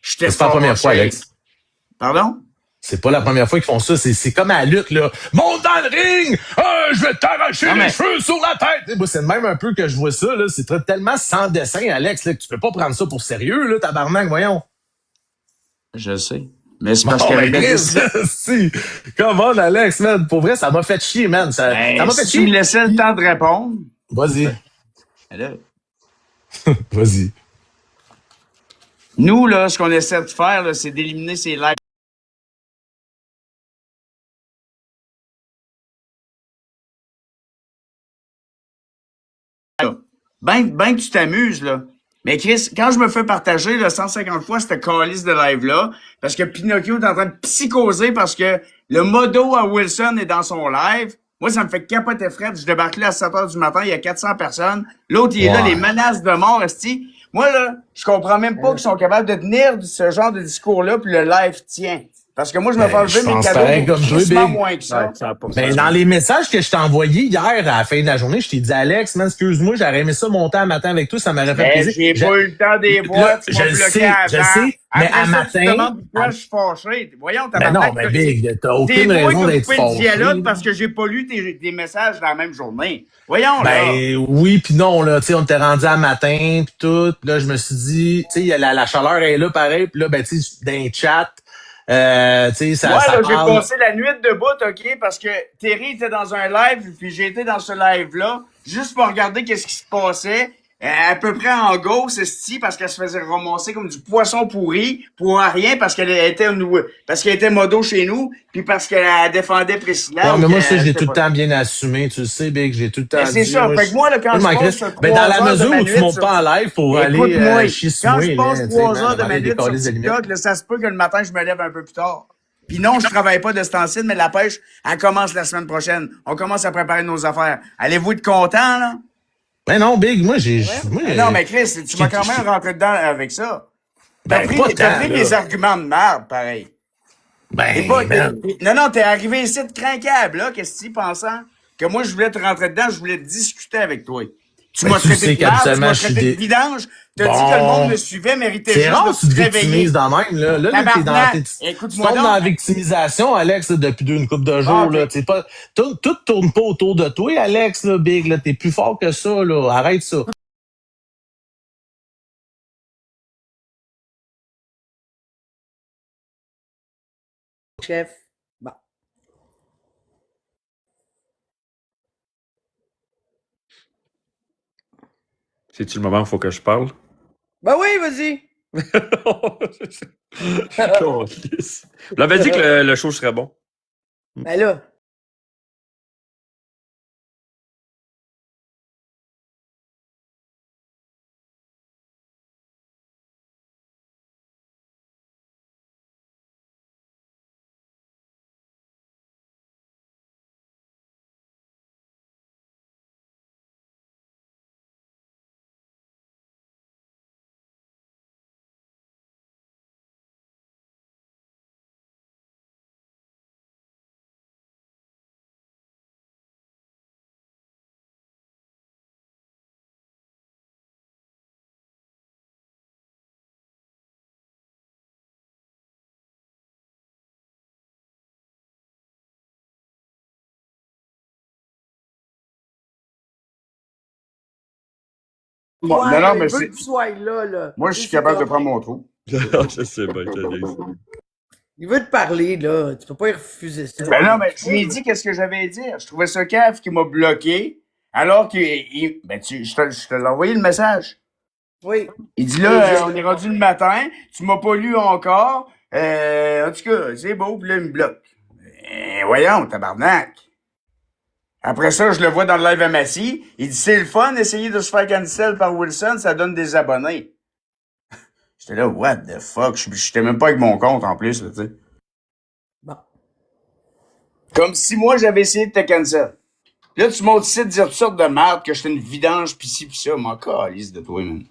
Speaker 4: C'est pas la première fois, Alex.
Speaker 2: Pardon?
Speaker 4: C'est pas la première fois qu'ils font ça. C'est comme à la lutte, là. Monte dans le ring! Je vais t'arracher les cheveux sur la tête! Moi, c'est même un peu que je vois ça, là. C'est tellement sans dessin, Alex, là, que tu peux pas prendre ça pour sérieux, là, tabarnak, voyons.
Speaker 2: Je sais. Mais c'est parce que...
Speaker 4: Si. Come on, Alex, man. Pour vrai, ça m'a fait chier, man. Ça m'a fait chier.
Speaker 2: Tu me laissais le temps de répondre.
Speaker 4: Vas-y. Vas-y.
Speaker 2: Nous, là, ce qu'on essaie de faire, là, c'est d'éliminer ces lives. Ben que tu t'amuses, là. Mais Chris, quand je me fais partager là, 150 fois cette calice de live-là, parce que Pinocchio est en train de psychoser parce que le modo à Wilson est dans son live, moi, ça me fait capoter fret. Je débarque là à 7 heures du matin, il y a 400 personnes. L'autre, il est là, les menaces de mort, esti. Moi, là, je comprends même pas qu'ils sont capables de tenir ce genre de discours-là, puis le live tient. Parce que moi, je me fais enlever mes cadeaux pour moins que ça.
Speaker 4: Ben, dans les messages que je t'ai envoyés hier, à la fin de la journée, je t'ai dit, Alex, man, excuse-moi, j'aurais aimé ça monter un matin avec toi, ça m'aurait fait plaisir.
Speaker 2: J'ai pas eu le temps des boîtes,
Speaker 4: je le sais, mais à matin...
Speaker 2: Tu te demandes pourquoi je suis fâché. Voyons,
Speaker 4: t'as non, mais Big, t'as aucune raison d'être fâché.
Speaker 2: Parce que j'ai pas lu tes messages dans la même journée. Voyons, là.
Speaker 4: Ben, oui pis non, là, tu sais, on était rendu à matin pis tout, pis là, je me suis dit, tu sais, la chaleur est là, pareil, pis là, ben, tu sais, dans les chats, tu sais, ça
Speaker 2: là,
Speaker 4: parle...
Speaker 2: j'ai passé la nuit debout, OK, parce que Terry était dans un live, puis j'ai été dans ce live-là, juste pour regarder qu'est-ce qui se passait, à peu près en gauche, esti, parce qu'elle se faisait ramasser comme du poisson pourri, pour rien, parce qu'elle était modo chez nous, puis parce qu'elle défendait Priscilla.
Speaker 4: Ouais, mais moi, ça, j'ai tout le temps bien assumé, tu le sais, Big, j'ai tout le temps dit.
Speaker 2: C'est ça, fait que moi, là, quand je passe
Speaker 4: ben, dans la mesure où tu montes pas en live pour aller chier sur moi,
Speaker 2: quand je passe 3 heures de ma nuit sur TikTok, là, ça se peut que le matin, je me lève un peu plus tard. Puis non, je travaille pas de ce temps-ci, mais la pêche, elle commence la semaine prochaine. On commence à préparer nos affaires. Allez-vous être content, là?
Speaker 4: Ben non, Big, moi,
Speaker 2: non, mais Chris, tu m'as quand même rentré dedans avec ça. T'as pris mes arguments de merde, pareil. T'es pas,
Speaker 4: man.
Speaker 2: non, t'es arrivé ici de craquable, là, qu'est-ce que tu pensant que moi, je voulais te rentrer dedans, je voulais discuter avec toi. Tu
Speaker 4: Ben,
Speaker 2: m'as
Speaker 4: tu
Speaker 2: traité
Speaker 4: sais
Speaker 2: de merde, tu
Speaker 4: qu'habituellement,
Speaker 2: m'as
Speaker 4: je suis
Speaker 2: traité de vidange, t'as dit que le monde
Speaker 4: Bon.
Speaker 2: me suivait, méritait
Speaker 4: C'est
Speaker 2: juste
Speaker 4: rare
Speaker 2: de
Speaker 4: que tu te
Speaker 2: se réveiller.
Speaker 4: victimises dans le même, là. Là, t'es
Speaker 2: Tabarnak!
Speaker 4: tu
Speaker 2: Écoute-moi
Speaker 4: tombes dans la
Speaker 2: donc.
Speaker 4: victimisation, Alex, là, depuis une couple de
Speaker 2: Ah,
Speaker 4: jours, là. C'est pas, tout tourne pas autour de toi, Alex, là, Big, là. T'es plus fort que ça, là. Arrête ça.
Speaker 1: chef. Bon.
Speaker 3: C'est-tu le moment où il faut que je parle?
Speaker 1: Ben oui, vas-y.
Speaker 3: Câlisse. Vous l'avez dit que le show serait bon.
Speaker 1: Ben là.
Speaker 2: Bon,
Speaker 1: Ouais,
Speaker 2: non,
Speaker 1: il
Speaker 2: mais
Speaker 1: veut que tu sois là, là.
Speaker 2: moi, je suis capable de prendre mon trou.
Speaker 3: Je sais bien, Calisse.
Speaker 1: Il veut te parler, là. Tu peux pas y refuser ça.
Speaker 2: Ben non, mais je lui ai dit qu'est-ce que j'avais à dire. Je trouvais ça cave qui m'a bloqué, alors que, ben, je te l'ai envoyé le message.
Speaker 1: Oui.
Speaker 2: Il dit là, on est rendu le matin, tu m'as pas lu encore, en tout cas, c'est beau, puis là, il me bloque. Voyons, tabarnak. Après ça, je le vois dans le live à Massy. Il dit, c'est le fun, essayer de se faire cancel par Wilson, ça donne des abonnés. J'étais là, what the fuck? J'étais même pas avec mon compte, en plus, là, tu sais.
Speaker 1: Bon.
Speaker 2: Comme si moi, j'avais essayé de te cancel. Là, tu m'as aussi dire toutes sortes de merde, que j'étais une vidange, pis ci, pis ça. M'en calisse de toi, man.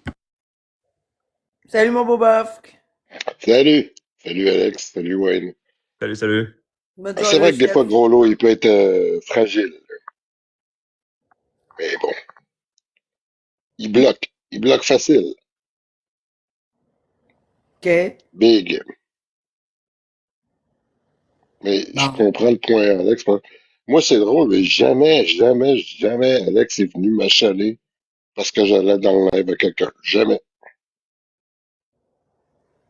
Speaker 1: Salut, mon beau bof.
Speaker 5: Salut. Salut Alex. Salut Wayne.
Speaker 3: Salut, salut.
Speaker 1: Bonne
Speaker 5: C'est
Speaker 1: soirée,
Speaker 5: vrai que des
Speaker 1: chef.
Speaker 5: fois, Gros Lot, il peut être fragile. Mais bon, il bloque. Il bloque facile.
Speaker 1: OK.
Speaker 5: Big. Mais je
Speaker 1: Bon.
Speaker 5: comprends le point, Alex. Moi, c'est drôle, mais jamais Alex est venu m'achaler parce que j'allais dans le live à quelqu'un. Jamais.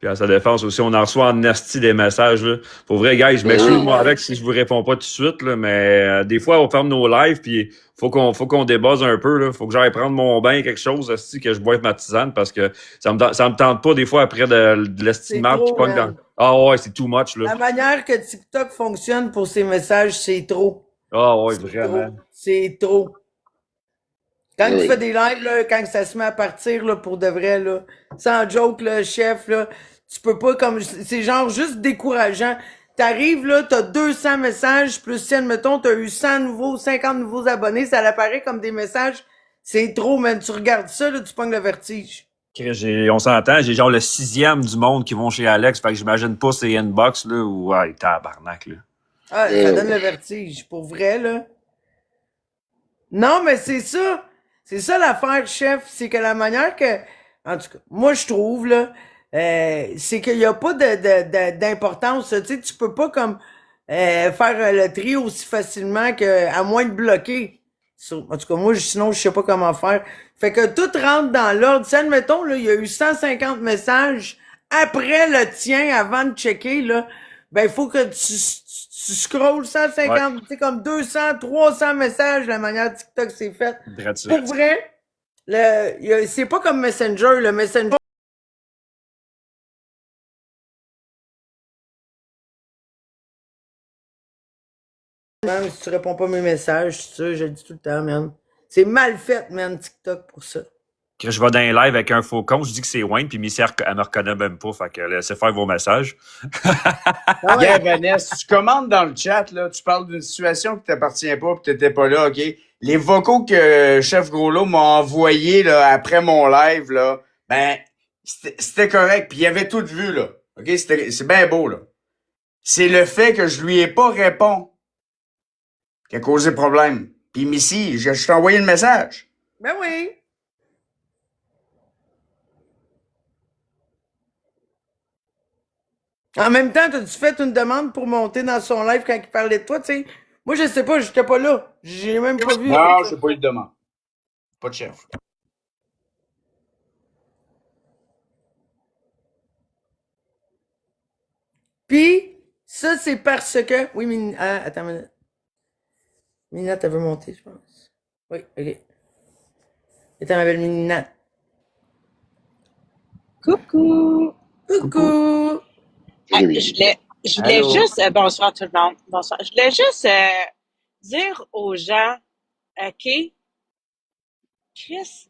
Speaker 3: Puis à sa défense aussi, on en reçoit en esti des messages. Là. Pour vrai, gars, je
Speaker 5: Ben
Speaker 3: m'excuse
Speaker 5: oui.
Speaker 3: moi avec si je vous réponds pas tout de suite, là, mais des fois, on ferme nos lives, puis faut qu'on débuzz un peu. Là. Faut que j'aille prendre mon bain, quelque chose, esti, que je boive ma tisane, parce que ça me tente pas des fois après de l'esti de
Speaker 1: C'est
Speaker 3: marde qui
Speaker 1: trop,
Speaker 3: pogne dans.
Speaker 1: man.
Speaker 3: Ah ouais, c'est too much, là.
Speaker 1: La manière que TikTok fonctionne pour ses messages, c'est trop.
Speaker 3: Ah ouais,
Speaker 1: C'est
Speaker 3: vraiment.
Speaker 1: trop. C'est trop. Quand
Speaker 5: Ben
Speaker 1: tu
Speaker 5: oui.
Speaker 1: fais des lives, là, quand ça se met à partir, là, pour de vrai, là, sans joke, là, chef, là, tu peux pas comme, c'est genre juste décourageant. T'arrives, là, t'as 200 messages, plus si, admettons, t'as eu 100 nouveaux, 50 nouveaux abonnés, ça apparaît comme des messages. C'est trop, man. Tu regardes ça, là, tu pognes le vertige.
Speaker 3: On s'entend, j'ai genre le 6e du monde qui vont chez Alex, fait que j'imagine pas ces inbox, là, ou ouais, tabarnak, là.
Speaker 1: Ah, ça donne le vertige. Pour vrai, là. Non, mais c'est ça. C'est ça l'affaire, chef. C'est que la manière que, en tout cas, moi, je trouve, là, c'est qu'il n'y a pas d'importance. Tu sais, tu peux pas comme faire le tri aussi facilement que, à moins de bloquer. En tout cas, moi, sinon, je sais pas comment faire. Fait que tout rentre dans l'ordre. Si, admettons, là, il y a eu 150 messages après le tien avant de checker, là, ben, il faut que tu scrolles 150, tu sais, comme 200, 300 messages, la manière TikTok s'est faite. Pour vrai, c'est pas comme Messenger, le Messenger. Man, si tu réponds pas à mes messages, c'est ça, je le dis tout le temps, man. C'est mal fait, man, TikTok, pour ça.
Speaker 3: Que je vais dans un live avec un faux compte, je dis que c'est Wayne, puis Missy, elle me reconnaît même pas, fait que laissez faire vos messages.
Speaker 1: Ah ouais.
Speaker 2: Yeah, Vanessa, tu commandes dans le chat, là, tu parles d'une situation qui t'appartient pas, pis t'étais pas là, OK? Les vocaux que Chef Groslo m'a envoyés, là, après mon live, là, ben, c'était correct, puis il avait tout vu, là. OK? C'est bien beau, là. C'est le fait que je lui ai pas répondu qui a causé problème. Puis Missy, je t'ai envoyé le message.
Speaker 1: Ben oui. En même temps, t'as-tu fait une demande pour monter dans son live quand il parlait de toi, tu sais? Moi, je sais pas, j'étais pas là. J'ai même pas vu.
Speaker 2: Non, j'ai pas eu de demande. Pas de chef.
Speaker 1: Puis, ça, c'est parce que... Oui, attends une minute. Minette, elle veut monter, je pense. Oui, OK. Attends, ma belle Minette.
Speaker 6: Coucou.
Speaker 1: Coucou.
Speaker 6: Je voulais
Speaker 2: Allô?
Speaker 6: juste, bonsoir tout le monde, bonsoir. Je voulais juste dire aux gens, OK, Chris,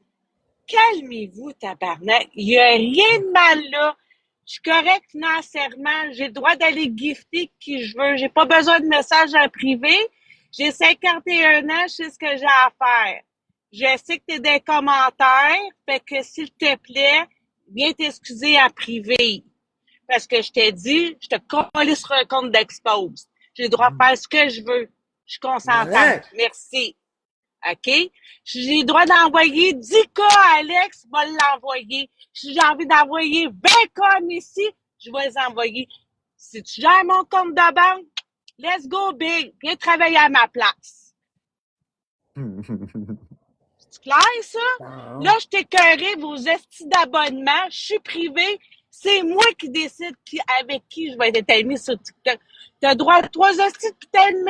Speaker 6: calmez-vous, tabarnak. Il n'y a rien de mal là. Je suis correct financièrement. J'ai le droit d'aller gifter qui je veux. J'ai pas besoin de messages en privé. J'ai 51 ans, je sais ce que j'ai à faire. Je sais que t'es des commentaires, fait que s'il te plaît, viens t'excuser en privé. Parce que je t'ai dit, je te colle sur un compte d'expose. J'ai le droit de faire ce que je veux. Je suis consentante.
Speaker 1: Malade.
Speaker 6: Merci. OK? J'ai le droit d'envoyer 10 cas à Alex, je vais l'envoyer. Si j'ai envie d'envoyer 20 cas ici, je vais les envoyer. Si tu gères mon compte de banque, let's go big. Viens travailler à ma place. C'est clair, ça?
Speaker 1: Ah.
Speaker 6: Là, je t'écœurais vos estis d'abonnement. Je suis privé. C'est moi qui décide avec qui je vais être ami sur TikTok. T'as droit à 3 estis de putain de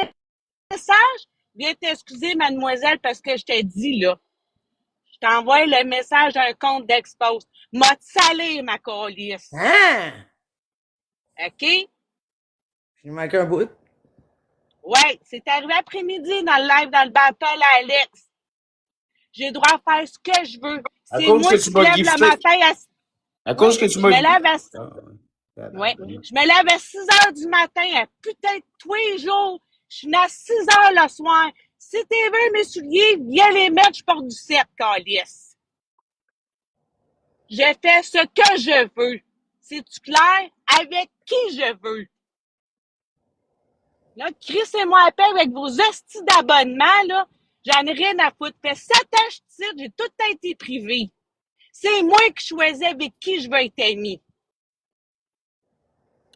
Speaker 6: messages? Viens t'excuser, mademoiselle, parce que je t'ai dit, là. Je t'envoie le message d'un compte d'expose. M'a salé, ma calisse.
Speaker 1: Ah!
Speaker 6: OK?
Speaker 1: J'ai manqué un bout.
Speaker 6: Ouais, c'est arrivé après-midi dans le live, dans le battle à Alex. J'ai le droit à faire ce que je veux.
Speaker 2: À
Speaker 6: C'est
Speaker 2: cause
Speaker 6: moi
Speaker 2: que
Speaker 6: qui
Speaker 2: tu
Speaker 6: me
Speaker 2: m'as
Speaker 6: lève le
Speaker 2: gifté.
Speaker 6: matin à...
Speaker 2: À cause
Speaker 6: Oui,
Speaker 2: que tu
Speaker 6: je
Speaker 2: m'as
Speaker 6: me
Speaker 2: gifté.
Speaker 6: lève à...
Speaker 2: Ah,
Speaker 6: Ouais. Je me lève à 6 heures du matin, à putain de tous les jours. Je suis à 6 heures le soir. Si t'es veux mes souliers, viens les mettre, je porte du 7, calice. Je fais ce que je veux. C'est-tu clair? Avec qui je veux. Là, crissez-moi à paix avec vos hosties d'abonnement, là. J'en ai rien à foutre. Fait 7 ans que je tire, j'ai tout le temps été privé. C'est moi qui choisis avec qui je veux être ami.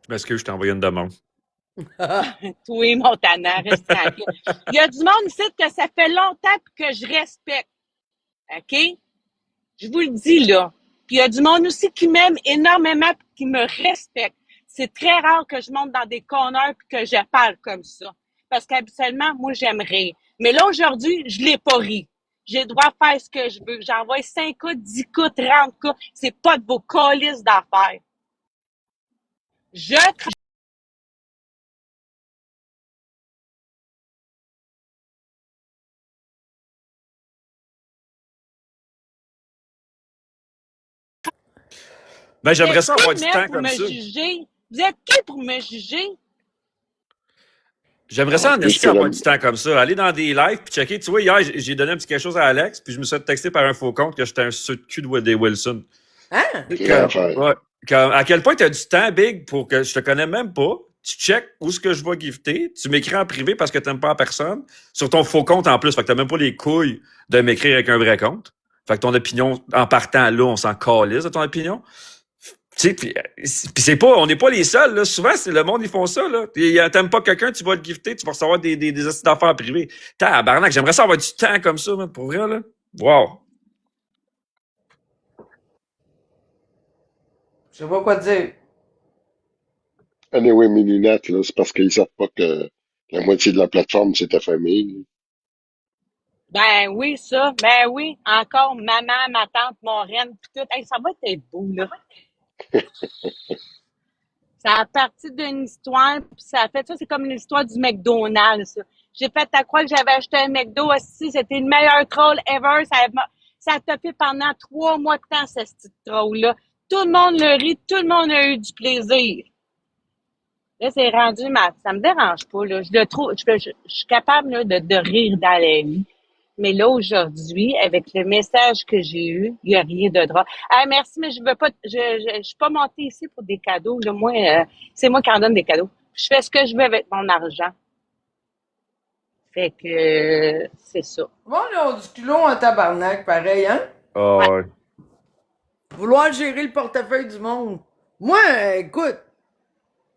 Speaker 3: Parce que je t'ai envoyé une demande.
Speaker 6: Toi, Montana, reste tranquille. Il y a du monde ici que ça fait longtemps que je respecte. OK? Je vous le dis, là. Puis il y a du monde aussi qui m'aime énormément et qui me respecte. C'est très rare que je monte dans des corners et que je parle comme ça. Parce qu'habituellement, moi, j'aime rire. Mais là, aujourd'hui, je l'ai pas ri. J'ai le droit de faire ce que je veux. J'envoie 5 cas, 10 cas, 30 cas. C'est pas de vos calices d'affaires. Je
Speaker 3: Ben,
Speaker 6: Vous
Speaker 3: j'aimerais
Speaker 6: êtes
Speaker 3: ça
Speaker 6: qui,
Speaker 3: avoir du
Speaker 6: mec,
Speaker 3: temps
Speaker 6: pour
Speaker 3: comme
Speaker 6: me
Speaker 3: ça.
Speaker 6: juger? Vous êtes qui pour me juger?
Speaker 3: J'aimerais ça
Speaker 5: En
Speaker 3: en
Speaker 5: plus
Speaker 3: esti
Speaker 5: que
Speaker 3: avoir
Speaker 5: le,
Speaker 3: du temps comme ça. Aller dans des lives puis checker. Tu vois, hier, j'ai donné un petit quelque chose à Alex, puis je me suis fait texter par un faux compte que j'étais un sou de cul de des Wilson.
Speaker 1: Hein?
Speaker 5: c'est l'enfer.
Speaker 3: Ouais. À quel point tu as du temps, Big, pour que je te connais même pas. Tu check où est-ce que je vais gifter. Tu m'écris en privé parce que tu n'aimes pas la personne. Sur ton faux compte en plus. Fait que tu même pas les couilles de m'écrire avec un vrai compte. Fait que ton opinion, en partant là, on s'en calisse de ton opinion. Tu sais, puis c'est pas, on n'est pas les seuls, là. Souvent, c'est le monde, ils font ça, là. T'aimes pas quelqu'un, tu vas le gifter, tu vas recevoir des astuces d'affaires privées. Tabarnak, j'aimerais ça avoir du temps comme ça, man, pour vrai, là. Wow.
Speaker 1: Je sais pas quoi te dire.
Speaker 5: Anyway, Mininet, là, c'est parce qu'ils savent pas que la moitié de la plateforme, c'est ta famille.
Speaker 6: Ben oui, ça. Ben oui. Encore maman, ma tante, mon reine, pis tout. Hey, ça va être beau, là. Ça a parti d'une histoire, puis ça a fait ça, c'est comme l'histoire du McDonald's, ça. J'ai fait à croire que j'avais acheté un McDo aussi, c'était le meilleur troll ever. Ça a topé pendant 3 mois de temps, ce petit troll-là. Tout le monde le rit, tout le monde a eu du plaisir. Là, c'est rendu ça me dérange pas, là. Je le trouve, je suis capable, là, de rire dans la vie. Mais là, aujourd'hui, avec le message que j'ai eu, il n'y a rien de drôle. Ah, merci, mais je veux pas, je suis pas montée ici pour des cadeaux, là. Moi, c'est moi qui en donne des cadeaux. Je fais ce que je veux avec mon argent. Fait que c'est ça.
Speaker 1: Bon, là, on du culot en tabarnak, pareil, hein?
Speaker 3: Ah,
Speaker 6: Ouais.
Speaker 3: ouais.
Speaker 1: Vouloir gérer le portefeuille du monde. Moi, écoute,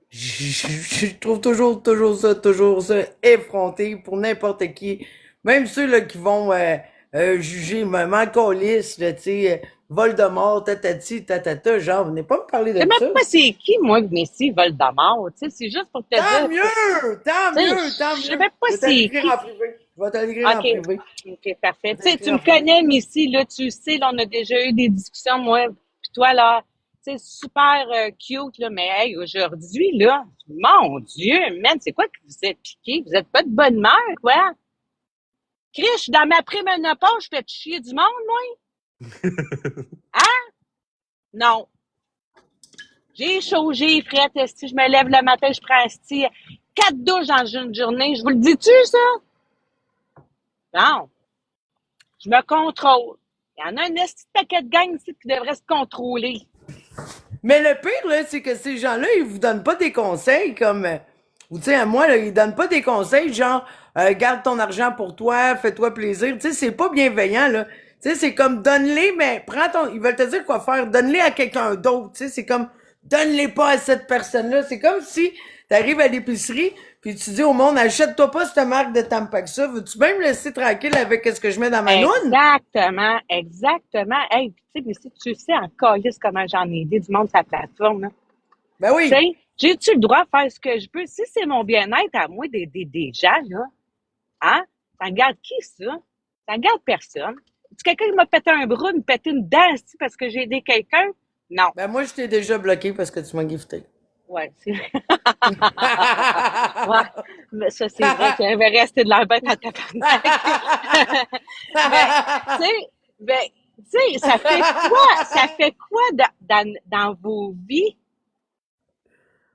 Speaker 1: je trouve toujours ça effronté pour n'importe qui. Même ceux là, qui vont juger, m'en calisse, là, tu sais, Voldemort, tatati, tatata, genre, venez pas me parler
Speaker 6: Je sais
Speaker 1: de
Speaker 6: même
Speaker 1: ça.
Speaker 6: pas c'est qui, moi, Messi Voldemort. Tu sais, c'est juste pour te
Speaker 1: Tant
Speaker 6: dire que,
Speaker 1: mieux! Tant
Speaker 6: tu sais,
Speaker 1: mieux! Tant
Speaker 6: je sais
Speaker 1: mieux!
Speaker 6: même pas
Speaker 1: Je vais te
Speaker 6: c'est
Speaker 1: l'écrire
Speaker 6: qui.
Speaker 1: en privé. Je vais te l'écrire en
Speaker 6: OK.
Speaker 1: privé.
Speaker 6: OK, parfait.
Speaker 1: Je vais te
Speaker 6: Tu sais, tu
Speaker 1: l'écrire en
Speaker 6: me
Speaker 1: privé.
Speaker 6: connais, Messi, là, tu sais, là, on a déjà eu des discussions, moi, puis toi, là, tu sais, super cute, là, mais hey, aujourd'hui, là, mon Dieu, man, c'est quoi que vous êtes piqué? Vous êtes pas de bonne mère, quoi? Chris, je suis dans ma préménopause, je fais chier du monde, moi? Hein? Non. J'ai chaud, j'ai fret, si je me lève le matin, je prends esti 4 douches dans une journée. Je vous le dis-tu, ça? Non. Je me contrôle. Il y en a un esti de paquet de gang ici qui devrait se contrôler.
Speaker 1: Mais le pire, là, c'est que ces gens-là, ils vous donnent pas des conseils comme... ou tu sais, à moi, là, ils donnent pas des conseils genre, garde ton argent pour toi, fais-toi plaisir. Tu sais, c'est pas bienveillant, là. Tu sais, c'est comme, donne-les, mais prends ton... Ils veulent te dire quoi faire. Donne-les à quelqu'un d'autre. Tu sais, c'est comme, donne-les pas à cette personne-là. C'est comme si t'arrives à l'épicerie, puis tu dis au monde, achète-toi pas cette marque de Tampaxa. Veux-tu même me laisser tranquille avec ce que je mets dans ma noune?
Speaker 6: Exactement, exactement. Hey, tu sais, mais si tu sais en calice comment j'en ai aidé du monde sur la plateforme, là.
Speaker 1: Ben
Speaker 6: Tu
Speaker 1: oui.
Speaker 6: sais, j'ai-tu le droit de faire ce que je peux? Si c'est mon bien-être à moi d'aider des gens, là, hein? Ça regarde qui, ça? Ça regarde personne. Tu quelqu'un qui m'a pété un bras, me pété une dent, ici parce que j'ai aidé quelqu'un? Non.
Speaker 1: Ben moi, je t'ai déjà bloqué parce que tu m'as gifté.
Speaker 6: Ouais, c'est ouais, mais ça, c'est vrai qu'il va rester de la bête à tabarnak. Mais, tu sais, ben, tu sais, ça fait quoi dans vos vies?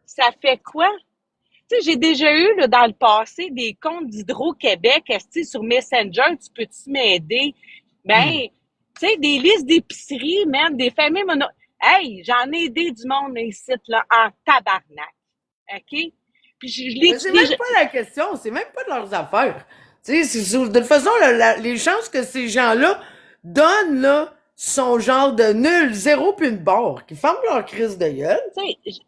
Speaker 6: Ça fait quoi? Tu sais, j'ai déjà eu, là, dans le passé, des comptes d'Hydro-Québec, esti, sur Messenger, tu peux-tu m'aider? Ben, tu sais, des listes d'épicerie, même, des familles mono... Hey, j'en ai aidé du monde ici, là, en tabarnak. OK? Puis je l'ai
Speaker 1: Mais c'est
Speaker 6: déjà...
Speaker 1: même pas la question, c'est même pas de leurs affaires. Tu sais, de toute façon, les chances que ces gens-là donnent, là, sont genre de nul, zéro puis une barre, qui ferment leur crise de gueule.
Speaker 6: Tu sais,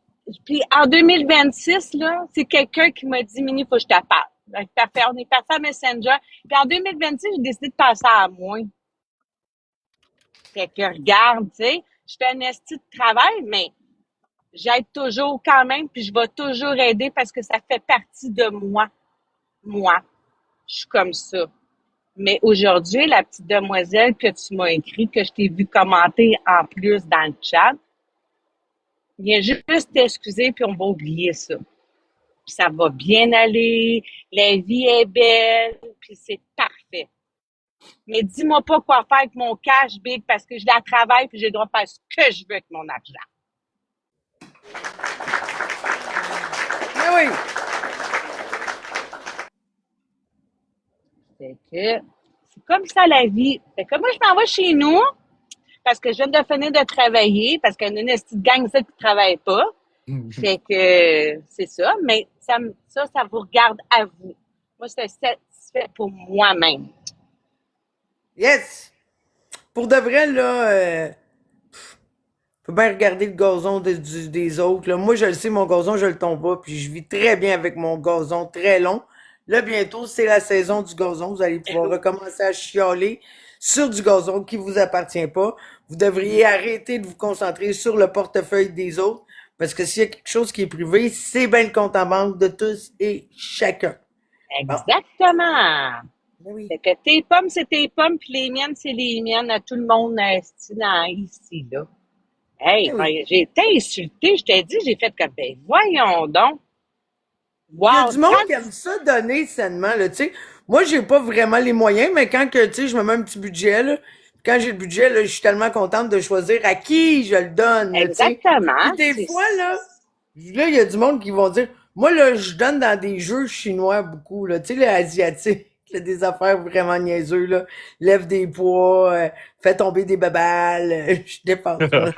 Speaker 6: puis en 2026, là, c'est quelqu'un qui m'a dit, Mini, faut que je te parle. Donc, parfait, on est passé à Messenger. Puis en 2026, j'ai décidé de passer à moi. Fait que regarde, tu sais, je fais un esti de travail, mais j'aide toujours quand même, puis je vais toujours aider parce que ça fait partie de moi. Moi, je suis comme ça. Mais aujourd'hui, la petite demoiselle que tu m'as écrit, que je t'ai vu commenter en plus dans le chat, viens juste t'excuser, puis on va oublier ça. Puis ça va bien aller, la vie est belle, puis c'est parfait. Mais dis-moi pas quoi faire avec mon cash, Big, parce que je la travaille, puis j'ai le droit de faire ce que je veux avec mon argent.
Speaker 1: Mais oui,
Speaker 6: Fait que c'est comme ça la vie. Fait que moi, je m'en vais chez nous parce que je viens de finir de travailler, parce qu'il y a une petite gang ça qui travaille pas. Fait que c'est ça, mais ça vous regarde à vous. Moi, c'est satisfait pour moi-même.
Speaker 1: yes! Pour de vrai, là, faut bien regarder le gazon des autres. Là. Moi, je le sais, mon gazon, je le tombe pas, puis je vis très bien avec mon gazon très long. Là, bientôt, c'est la saison du gazon. Vous allez pouvoir recommencer à chialer sur du gazon qui vous appartient pas. Vous devriez arrêter de vous concentrer sur le portefeuille des autres, parce que s'il y a quelque chose qui est privé, c'est bien le compte en banque de tous et chacun. Bon,
Speaker 6: Exactement.
Speaker 1: ben oui.
Speaker 6: Fait que tes pommes, c'est tes pommes, puis les miennes, c'est les miennes. À tout le monde ici, là. Hey,
Speaker 1: Ben
Speaker 6: quand
Speaker 1: oui.
Speaker 6: j'ai été insultée, je t'ai dit, j'ai fait comme, ben, voyons donc.
Speaker 1: Il y a
Speaker 6: Wow,
Speaker 1: du monde qui aime ça donner sainement, là, tu sais. Moi, j'ai pas vraiment les moyens, mais quand que, tu sais, je me mets un petit budget, là, quand j'ai le budget, là, je suis tellement contente de choisir à qui je le donne, là, tu sais. Puis
Speaker 6: exactement.
Speaker 1: des fois, là, il y a du monde qui vont dire, moi, là, je donne dans des jeux chinois beaucoup, là, tu sais, les asiatiques, là, des affaires vraiment niaiseux, là. Lève des poids, fais tomber des babales, je dépense, là.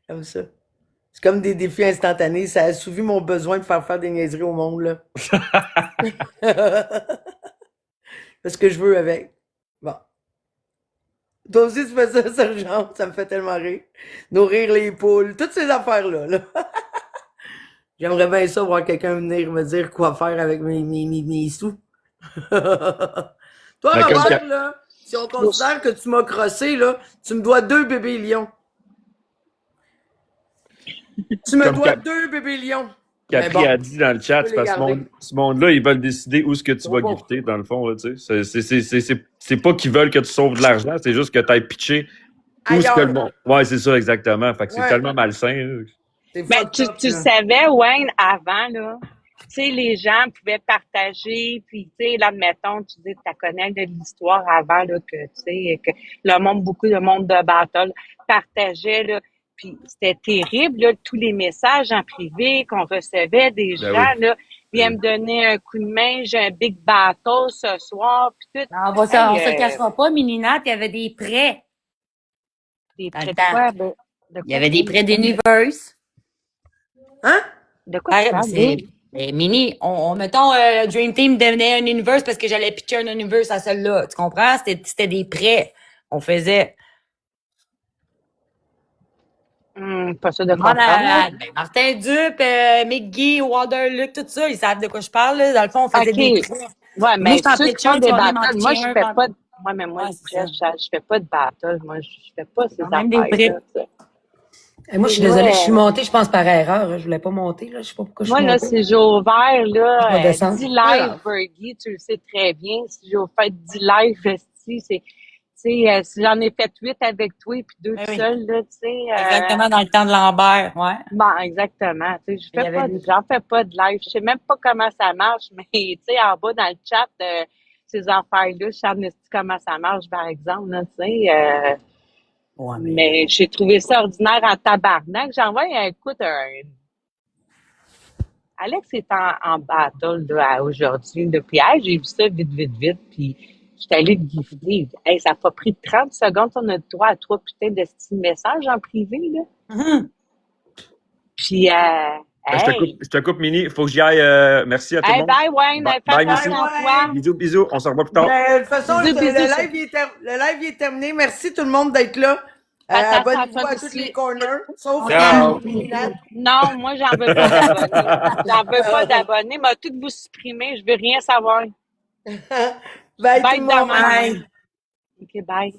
Speaker 1: Comme ça. C'est comme des défis instantanés. Ça a assouvi mon besoin de faire des niaiseries au monde, là. Parce que je veux avec. Bon. Toi aussi, tu fais ça, Sergent. Ça me fait tellement rire. Nourrir les poules. Toutes ces affaires-là, là. J'aimerais bien ça voir quelqu'un venir me dire quoi faire avec mes sous. Toi,
Speaker 3: Ben, comme
Speaker 1: Robert, là, si on considère que tu m'as crossé, là, tu me dois 2 bébés lions. Tu me
Speaker 3: Comme
Speaker 1: dois
Speaker 3: Cap-
Speaker 1: 2 bébés lions.
Speaker 3: Capri
Speaker 1: Mais bon,
Speaker 3: a dit dans le chat,
Speaker 1: je
Speaker 3: c'est
Speaker 1: peux les
Speaker 3: parce que
Speaker 1: garder.
Speaker 3: ce monde-là, ils veulent décider où ce que tu vas
Speaker 1: Bon.
Speaker 3: gifter, dans le fond, là, tu sais. C'est pas qu'ils veulent que tu sauves de l'argent, c'est juste que tu ailles pitcher où ce que le
Speaker 1: Ailleurs.
Speaker 3: monde. Ouais, c'est ça, exactement. Fait que c'est
Speaker 1: Ouais.
Speaker 3: tellement malsain, là.
Speaker 1: C'est
Speaker 6: Mais
Speaker 1: fucked up,
Speaker 6: tu
Speaker 1: là.
Speaker 6: savais, Wayne, avant, là, tu sais, les gens pouvaient partager, puis, tu sais, là, admettons, tu dis, tu connais de l'histoire avant, là, que, tu sais, que le monde, beaucoup de monde de battle partageait, là, puis c'était terrible, là, tous les messages en privé qu'on recevait des
Speaker 3: Ben
Speaker 6: gens,
Speaker 3: oui.
Speaker 6: là, viens me donner un coup de main, j'ai un big battle ce soir, puis tout.
Speaker 7: Non, on se
Speaker 6: Hey,
Speaker 7: cachera pas, Mininat, il y avait des prêts
Speaker 6: des
Speaker 7: dans le
Speaker 6: prêts de
Speaker 7: temps.
Speaker 6: quoi? Ben, de
Speaker 7: Il y
Speaker 6: quoi
Speaker 7: avait
Speaker 6: tu
Speaker 7: des
Speaker 6: parles?
Speaker 7: prêts d'Universe.
Speaker 1: Hein?
Speaker 6: De quoi tu
Speaker 7: Ouais,
Speaker 6: parles?
Speaker 7: c'est Mini, mettons, Dream Team devenait un Universe parce que j'allais pitcher un Universe à celle-là. Tu comprends? C'était des prêts. On faisait.
Speaker 6: Pas sûr de
Speaker 7: Demande
Speaker 6: comprendre, là.
Speaker 7: Martin Dupe, Mickey, Waterluck, tout ça, ils savent de quoi je parle. Là. Dans le fond, on faisait des
Speaker 6: OK.
Speaker 7: prêts.
Speaker 6: Ouais,
Speaker 7: Moi,
Speaker 6: mais
Speaker 7: je t'en
Speaker 6: ceux qui
Speaker 7: pitchais
Speaker 6: font
Speaker 7: un, tu
Speaker 6: des
Speaker 7: vas venir m'en
Speaker 6: battles, moi,
Speaker 7: pitcher
Speaker 6: je
Speaker 7: un.
Speaker 6: fais pas de... Ouais, mais moi,
Speaker 7: Ouais,
Speaker 6: les
Speaker 7: c'est ça.
Speaker 6: prêts, je fais pas de battle. Moi, je fais pas ces
Speaker 7: Quand même des prêts.
Speaker 6: affaires-là, tu sais.
Speaker 8: Et moi, je suis
Speaker 6: Moi,
Speaker 8: désolée, je suis montée, je pense, par erreur. Hein. Je voulais pas monter, là. Je sais pas pourquoi je
Speaker 6: moi,
Speaker 8: suis
Speaker 6: là,
Speaker 8: montée.
Speaker 6: si j'ai ouvert,
Speaker 8: Je
Speaker 6: là,
Speaker 8: vais descendre.
Speaker 6: 10 lives, Fergie, tu le sais très bien. Si j'ai fait 10 lives, si c'est... Tu sais, si j'en ai fait 8 avec toi et puis 2
Speaker 7: Ben
Speaker 6: tout
Speaker 7: oui.
Speaker 6: seul, là, tu sais...
Speaker 7: Exactement dans le temps de Lambert, ouais.
Speaker 6: Bon, exactement. Tu sais,
Speaker 7: Il y avait des...
Speaker 6: j'en fais pas de live. Je sais même pas comment ça marche, mais tu sais, en bas dans le chat, ces affaires-là, je sais en esti comment ça marche, par exemple, là, tu sais.
Speaker 7: Ouais,
Speaker 6: Mais j'ai trouvé ça ordinaire en tabarnak. J'envoie, écoute, Alex est en battle là, aujourd'hui. Depuis, hey, j'ai vu ça vite, puis j'étais allée le gifter. Hey, ça a pas pris 30 secondes, on a le droit à 3 putains de petits messages en privé, là.
Speaker 7: Mhm.
Speaker 6: Puis,
Speaker 3: Ben,
Speaker 6: hey,
Speaker 3: je te coupe, Mini. Faut que j'y aille. Merci à tout le
Speaker 6: hey,
Speaker 3: monde.
Speaker 6: bye, Wayne,
Speaker 3: Bye,
Speaker 6: fais
Speaker 3: bye,
Speaker 6: attention
Speaker 3: Missy.
Speaker 6: à toi.
Speaker 3: Bisous, bisous. On se revoit plus tard.
Speaker 1: Mais, de toute façon,
Speaker 6: Bisous,
Speaker 1: le
Speaker 6: bisous.
Speaker 1: live est terminé. Merci tout le monde d'être là.
Speaker 6: Fais attention à
Speaker 1: Abonnez-vous
Speaker 6: toi
Speaker 1: à tous
Speaker 6: aussi.
Speaker 1: les corners, sauf
Speaker 3: Ciao.
Speaker 1: Nat.
Speaker 6: Non, moi, j'en veux pas d'abonnés. J'en veux pas d'abonnés. M'a tout vous supprimer. Je veux rien savoir.
Speaker 1: Bye tout
Speaker 6: Bye
Speaker 1: le
Speaker 6: de
Speaker 1: monde.
Speaker 6: demain. OK, bye.